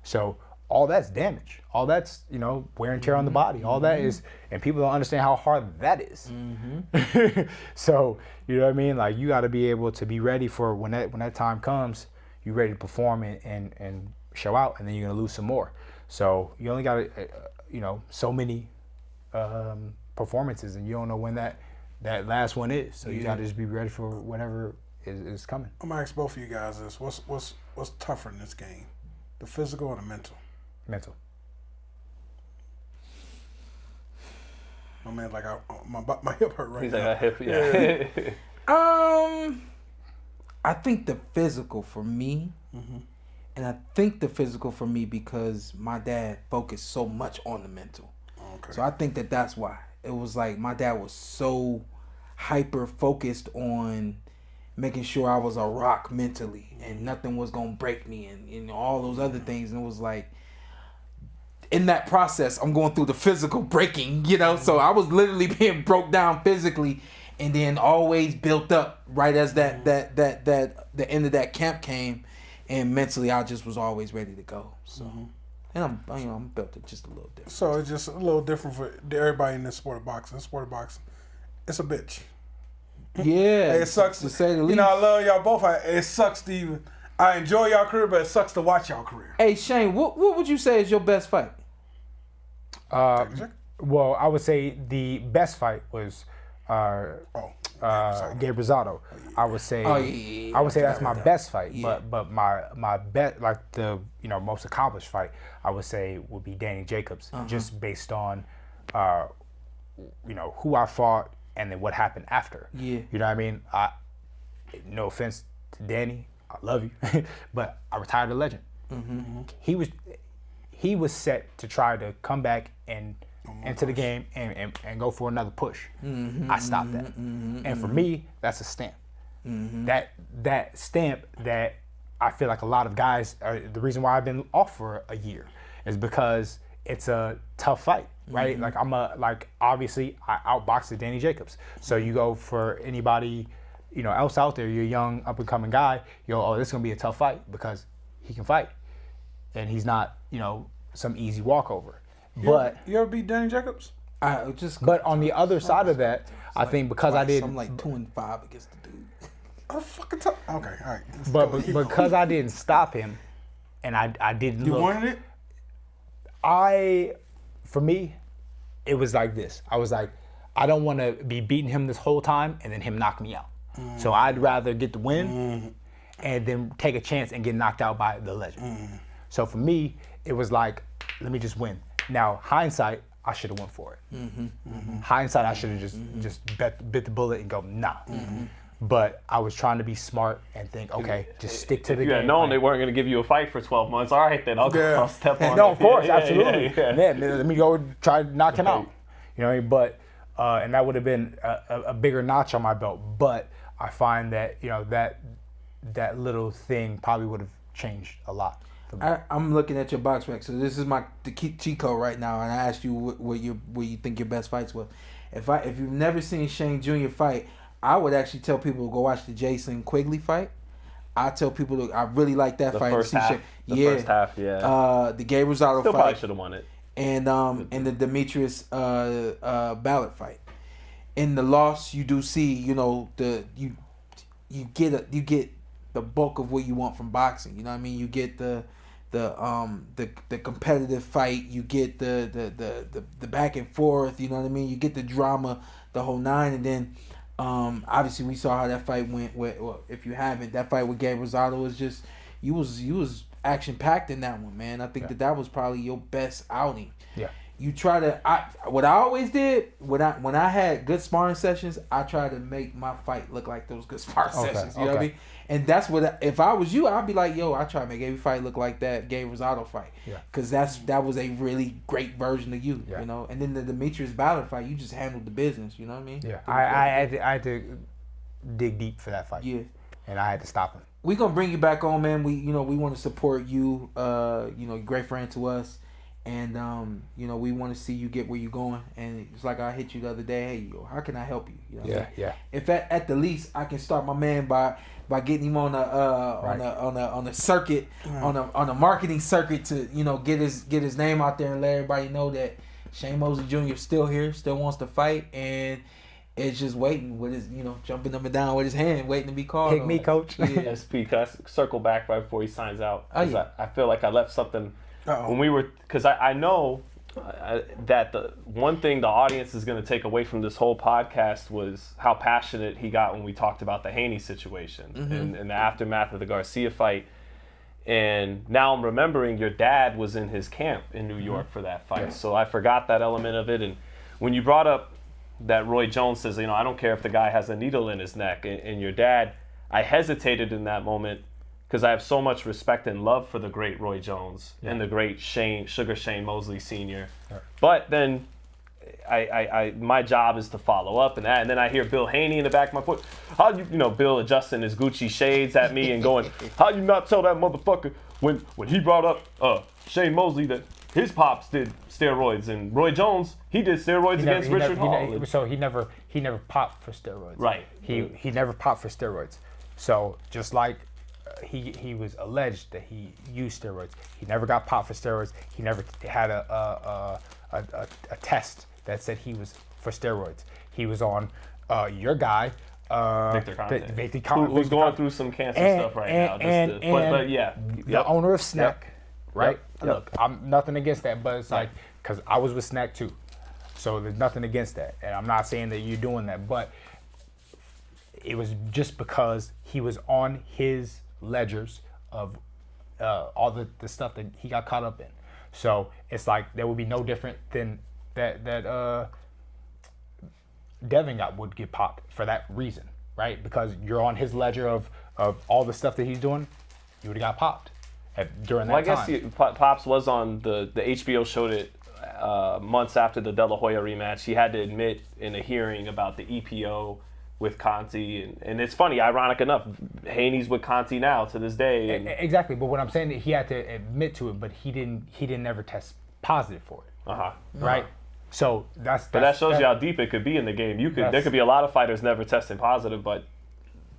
So all that's damage. All that's, wear and tear on the body. All that is, and people don't understand how hard that is. So, you know what I mean? Like, you got to be able to be ready for when that time comes, you're ready to perform and show out, and then you're going to lose some more. So you only got, so many performances, and you don't know when that last one is. So you got to just be ready for whatever is coming.
I'm going to ask both of you guys this. What's tougher in this game? The physical or the mental?
Mental.
Oh man, like my hip hurt right
He's
now.
Like, hip, yeah.
I think the physical for me, and I think the physical for me because my dad focused so much on the mental.
Okay.
So I think that's why. It was like my dad was so hyper focused on making sure I was a rock mentally and nothing was gonna break me and all those other things. And it was like, in that process, I'm going through the physical breaking, so I was literally being broke down physically and then always built up right as that the end of that camp came, and mentally I just was always ready to go. So and I'm built it just a little different.
So it's just a little different for everybody in this sport of boxing. This sport of boxing, it's a bitch.
Yeah,
it sucks
to say the least.
I love y'all both. It sucks to even. I enjoy y'all career, but it sucks to watch y'all career.
Hey Shane, what would you say is your best fight?
Well, I would say the best fight was Gabe Rosado. I would say that's my best fight. Yeah. But my bet, like the most accomplished fight, I would say would be Danny Jacobs, just based on who I fought and then what happened after. Yeah. You know what I mean? No offense to Danny, I love you, but I retired a legend. He was set to try to come back and into the game and go for another push. I stopped that. And for me, that's a stamp. That stamp that I feel like a lot of guys the reason why I've been off for a year is because it's a tough fight, right? Like obviously I outboxed Danny Jacobs. So you go for anybody, else out there, you're a young up and coming guy, this is gonna be a tough fight because he can fight. And he's not, some easy walkover. But
you ever beat Danny Jacobs?
But on the other side of that, I think because I did,
I'm like 2-5 against the dude.
Oh, fucking tough. Okay, all right.
But because I didn't stop him, and I didn't.
You wanted
it? For me, it was like this. I was like, I don't want to be beating him this whole time and then him knock me out. So I'd rather get the win and then take a chance and get knocked out by the legend. So for me, it was like, let me just win. Now, hindsight, I should have went for it. Hindsight, I should have just bit the bullet and go, nah. But I was trying to be smart and think, okay, just stick to the game.
If you had known they weren't going to give you a fight for 12 months, all right, then I'll step on it.
No, of course, absolutely. Let me go try to knock him out. You know what I mean? But, and that would have been a bigger notch on my belt. But I find that, that little thing probably would have changed a lot.
I'm looking at your box rec. So this is the cheat code right now, and I asked you what you think your best fights were. If you've never seen Shane Jr. fight, I would actually tell people to go watch the Jason Quigley fight. I tell people I really like that fight.
First half, first half, yeah.
The Gabe Rosado fight.
Probably should have won it.
And the Demetrius Ballard fight. In the loss, you do see, you get the bulk of what you want from boxing. You know what I mean? You get the competitive fight. You get the back and forth. You know what I mean? You get the drama, the whole nine, and then. Obviously, we saw how that fight went. Well, if you haven't, that fight with Gabe Rosado was just you was action packed in that one, man. I think that was probably your best outing.
Yeah.
You try to. What I always did when I had good sparring sessions, I tried to make my fight look like those good sparring sessions. You know what I mean? And that's what if I was you, I'd be like, yo, I try to make every fight look like that Gabe Rosado fight.
Yeah.
Because that was a really great version of you. Yeah. And then the Demetrius Ballard fight, you just handled the business. You know what I mean?
Yeah. I had to dig deep for that fight.
Yeah.
And I had to stop him.
We're gonna bring you back on, man. We want to support you. Great friend to us. And we want to see you get where you're going. And it's like I hit you the other day. Hey, how can I help you? You know what I mean?
Yeah.
If at the least I can start my man by getting him on a circuit, on a marketing circuit to get his name out there and let everybody know that Shane Mosley Jr. is still here, still wants to fight, and it's just waiting with his jumping up and down with his hand, waiting to be called.
Pick me, coach.
Yeah. SP, can I circle back right before he signs out? I feel like I left something. When we were, because I know that the one thing the audience is going to take away from this whole podcast was how passionate he got when we talked about the Haney situation and the aftermath of the Garcia fight. And now I'm remembering your dad was in his camp in New York for that fight. So I forgot that element of it. And when you brought up that Roy Jones says, I don't care if the guy has a needle in his neck, and your dad, I hesitated in that moment because I have so much respect and love for the great Roy Jones and the great Shane Mosley Sr. Right. But then I my job is to follow up and that, and then I hear Bill Haney in the back of my foot. How Bill adjusting his Gucci shades at me and going, how you not tell that motherfucker when he brought up Shane Mosley that his pops did steroids and Roy Jones he did steroids against Richard Hall.
So he never popped for steroids.
Right.
He never popped for steroids. So just like he was alleged that he used steroids, he never got popped for steroids. He never had a test that said he was for steroids. He was on your guy,
Victor Conte, who's going through some cancer stuff right now.
The owner of Snack, right? Look, I'm nothing against that, but it's like because I was with Snack too, so there's nothing against that, and I'm not saying that you're doing that, but it was just because he was on his ledgers of all the stuff that he got caught up in. So it's like there would be no different than that Devin would get popped for that reason, right? Because you're on his ledger of all the stuff that he's doing, you would have got popped during that time.
I guess Pops was on the HBO showed it months after the De La Hoya rematch. He had to admit in a hearing about the EPO with Conti, and it's funny, ironic enough, Haney's with Conti now to this day. And
exactly, but what I'm saying is he had to admit to it, but he didn't ever test positive for it. Right. So that's
but that shows you how deep it could be in the game. There could be a lot of fighters never testing positive, but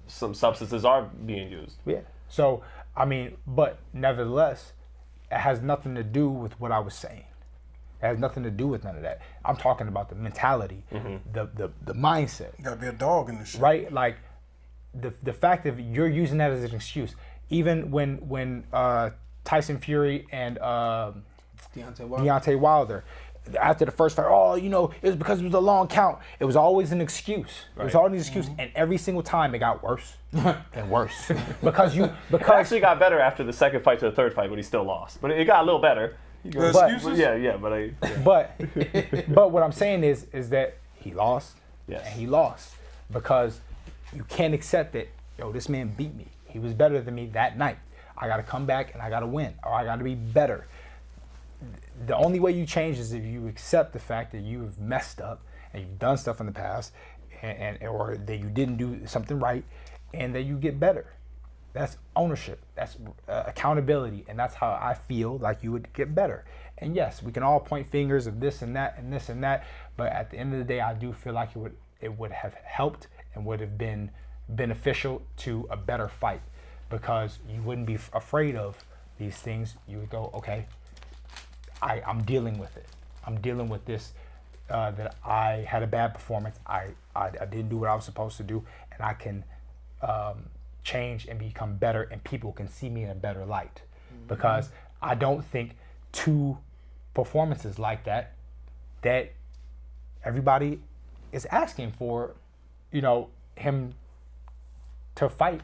some substances are being used.
Yeah. So I mean, but nevertheless, it has nothing to do with what I was saying. It has nothing to do with none of that. I'm talking about the mentality, the mindset.
You gotta be a dog in this shit.
Right? Like the fact that you're using that as an excuse. Even when Tyson Fury and Deontay Wilder, after the first fight, it was because it was a long count. It was always an excuse. It was always an excuse, and every single time it got worse and worse. because
it actually got better after the second fight to the third fight, but he still lost. But it got a little better.
Excuses?
But what I'm saying is that he lost,
yes.
And he lost because you can't accept that. This man beat me. He was better than me that night. I got to come back and I got to win, or I got to be better. The only way you change is if you accept the fact that you've messed up and you've done stuff in the past, or that you didn't do something right, and that you get better. That's ownership. That's accountability, and that's how I feel like you would get better. And yes, we can all point fingers of this and that and this and that, but at the end of the day, I do feel like it would have helped and would have been beneficial to a better fight, because you wouldn't be afraid of these things. You would go, okay, I'm dealing with it. I'm dealing with this, that I had a bad performance. I didn't do what I was supposed to do, and I can change and become better, and people can see me in a better light. Because I don't think two performances like that everybody is asking for, him to fight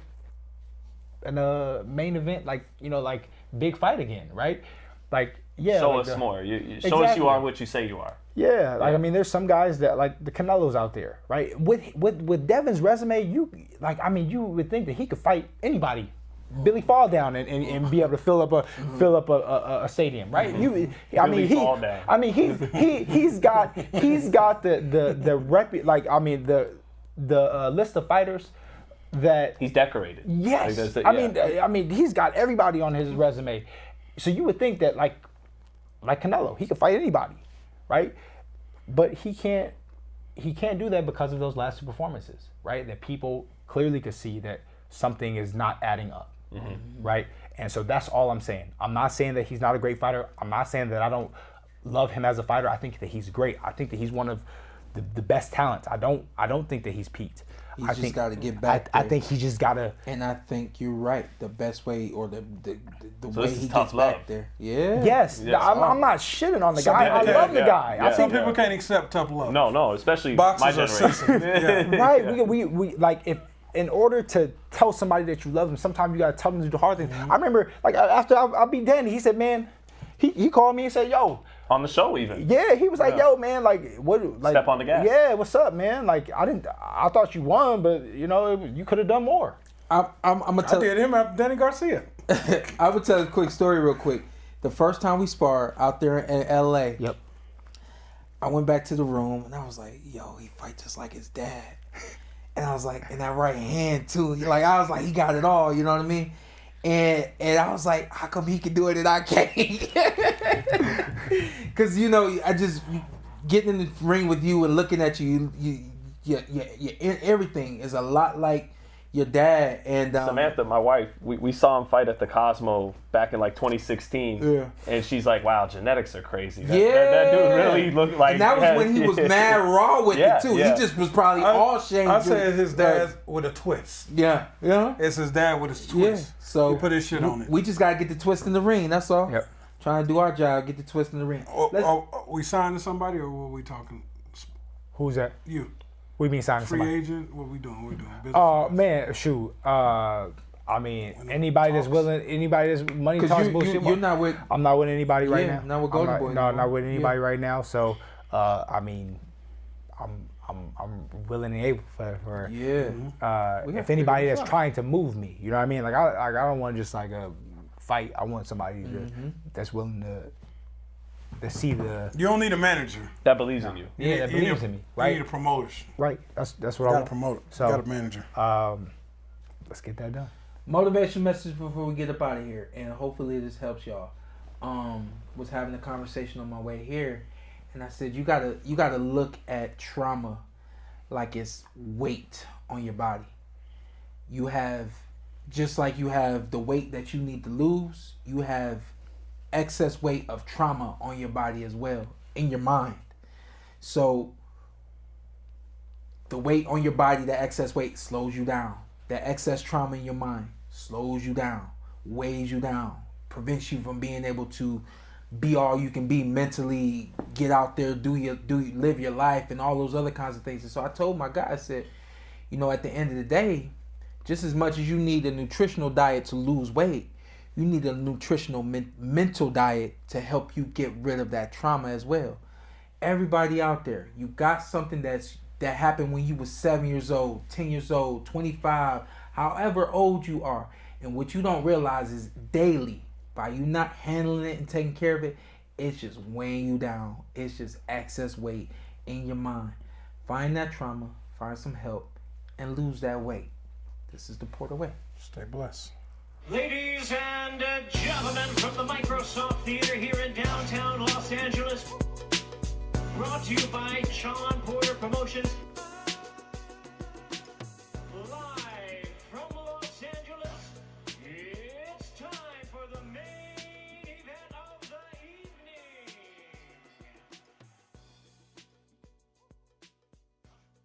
in a main event, like big fight again, right?
Show us more. Show us you are what you say you are.
Yeah, I mean, there's some guys that like the Canelos out there, right? With Devin's resume, you would think that he could fight anybody, Billy Fall Down, and be able to fill up a stadium, right? He's got the list of fighters that
he's decorated.
Yes, he's got everybody on his resume. So you would think that like Canelo, he could fight anybody, right? But he can't do that because of those last two performances, right? That people clearly could see that something is not adding up, right? And so that's all I'm saying. I'm not saying that he's not a great fighter. I'm not saying that I don't love him as a fighter. I think that he's great. I think that he's one of the best talents. I don't think that he's peaked.
I think got to get back.
I think he just got to.
And I think you're right. The best way, or the
so
way he gets back there. Yeah.
Yes. I'm not shitting on the guy. I love the guy.
Yeah. Some people can't accept tough love.
No, especially
Boxers
my generation.
Right. We like if. In order to tell somebody that you love them, sometimes you gotta tell them to do the hard things. I remember, like after I beat Danny, he said, "Man," he called me and said, "Yo."
On the show, even.
Yeah, he was like, "Yo, man, like what? Like,
step on the gas."
Yeah, what's up, man? Like I thought you won, but you could have done more.
I'm gonna tell.
I did him after Danny Garcia.
I would tell a quick story real quick. The first time we sparred out there in L.A.
Yep.
I went back to the room and I was like, "Yo, he fight just like his dad." And I was like, in that right hand too. I was like, he got it all, you know what I mean? And I was like, how come he can do it and I can't? Because I just getting in the ring with you and looking at you, everything is a lot like your dad. And
Samantha, my wife, we saw him fight at the Cosmo back in like 2016.
Yeah.
And she's like, wow, genetics are crazy. That
dude
really looked like.
And that was when he was mad raw with it too.
Yeah.
He just was probably all shame.
I say his dad with a twist.
Yeah.
It's his dad with his twist.
Yeah. So
he put his shit on it.
We just gotta get the twist in the ring. That's all.
Yep.
Trying to do our job, get the twist in the ring.
We signing somebody, or what we talking?
Who's that?
You.
We mean signing
Free
somebody?
agent? What we doing? Business.
Oh man, shoot. I mean, anybody that's willing, anybody that's money talks bullshit.
You're not with.
I'm not with anybody right now.
Not with Golden Boy.
No, not with anybody right now. So, I mean, I'm willing and able for if anybody that's trying to move me, you know what I mean? Like I don't want just like a fight. I want somebody that's willing to see the.
You don't need a manager
that believes in you.
Yeah, that believes in me. Right.
You need a promoter.
Right. That's what
You
I
got
want.
a promoter.
So,
You got a manager.
Let's get that done.
Motivation message before we get up out of here, and hopefully this helps y'all. Was having a conversation on my way here, and I said you gotta look at trauma like it's weight on your body. You have, just like you have the weight that you need to lose, you have excess weight of trauma on your body as well, in your mind. So the weight on your body, the excess weight, slows you down. The excess trauma in your mind slows you down, weighs you down, prevents you from being able to be all you can be mentally, get out there, live your life, and all those other kinds of things. And so I told my guy, I said, you know, at the end of the day, just as much as you need a nutritional diet to lose weight, you need a nutritional mental diet to help you get rid of that trauma as well. Everybody out there, you got something that happened when you was 7 years old, 10 years old, 25, however old you are. And what you don't realize is daily, by you not handling it and taking care of it, it's just weighing you down. It's just excess weight in your mind. Find that trauma, find some help, and lose that weight. This is the Porter Way.
Stay blessed.
Ladies and gentlemen, from the Microsoft Theater here in downtown Los Angeles, brought to you by Shawn Porter Promotions.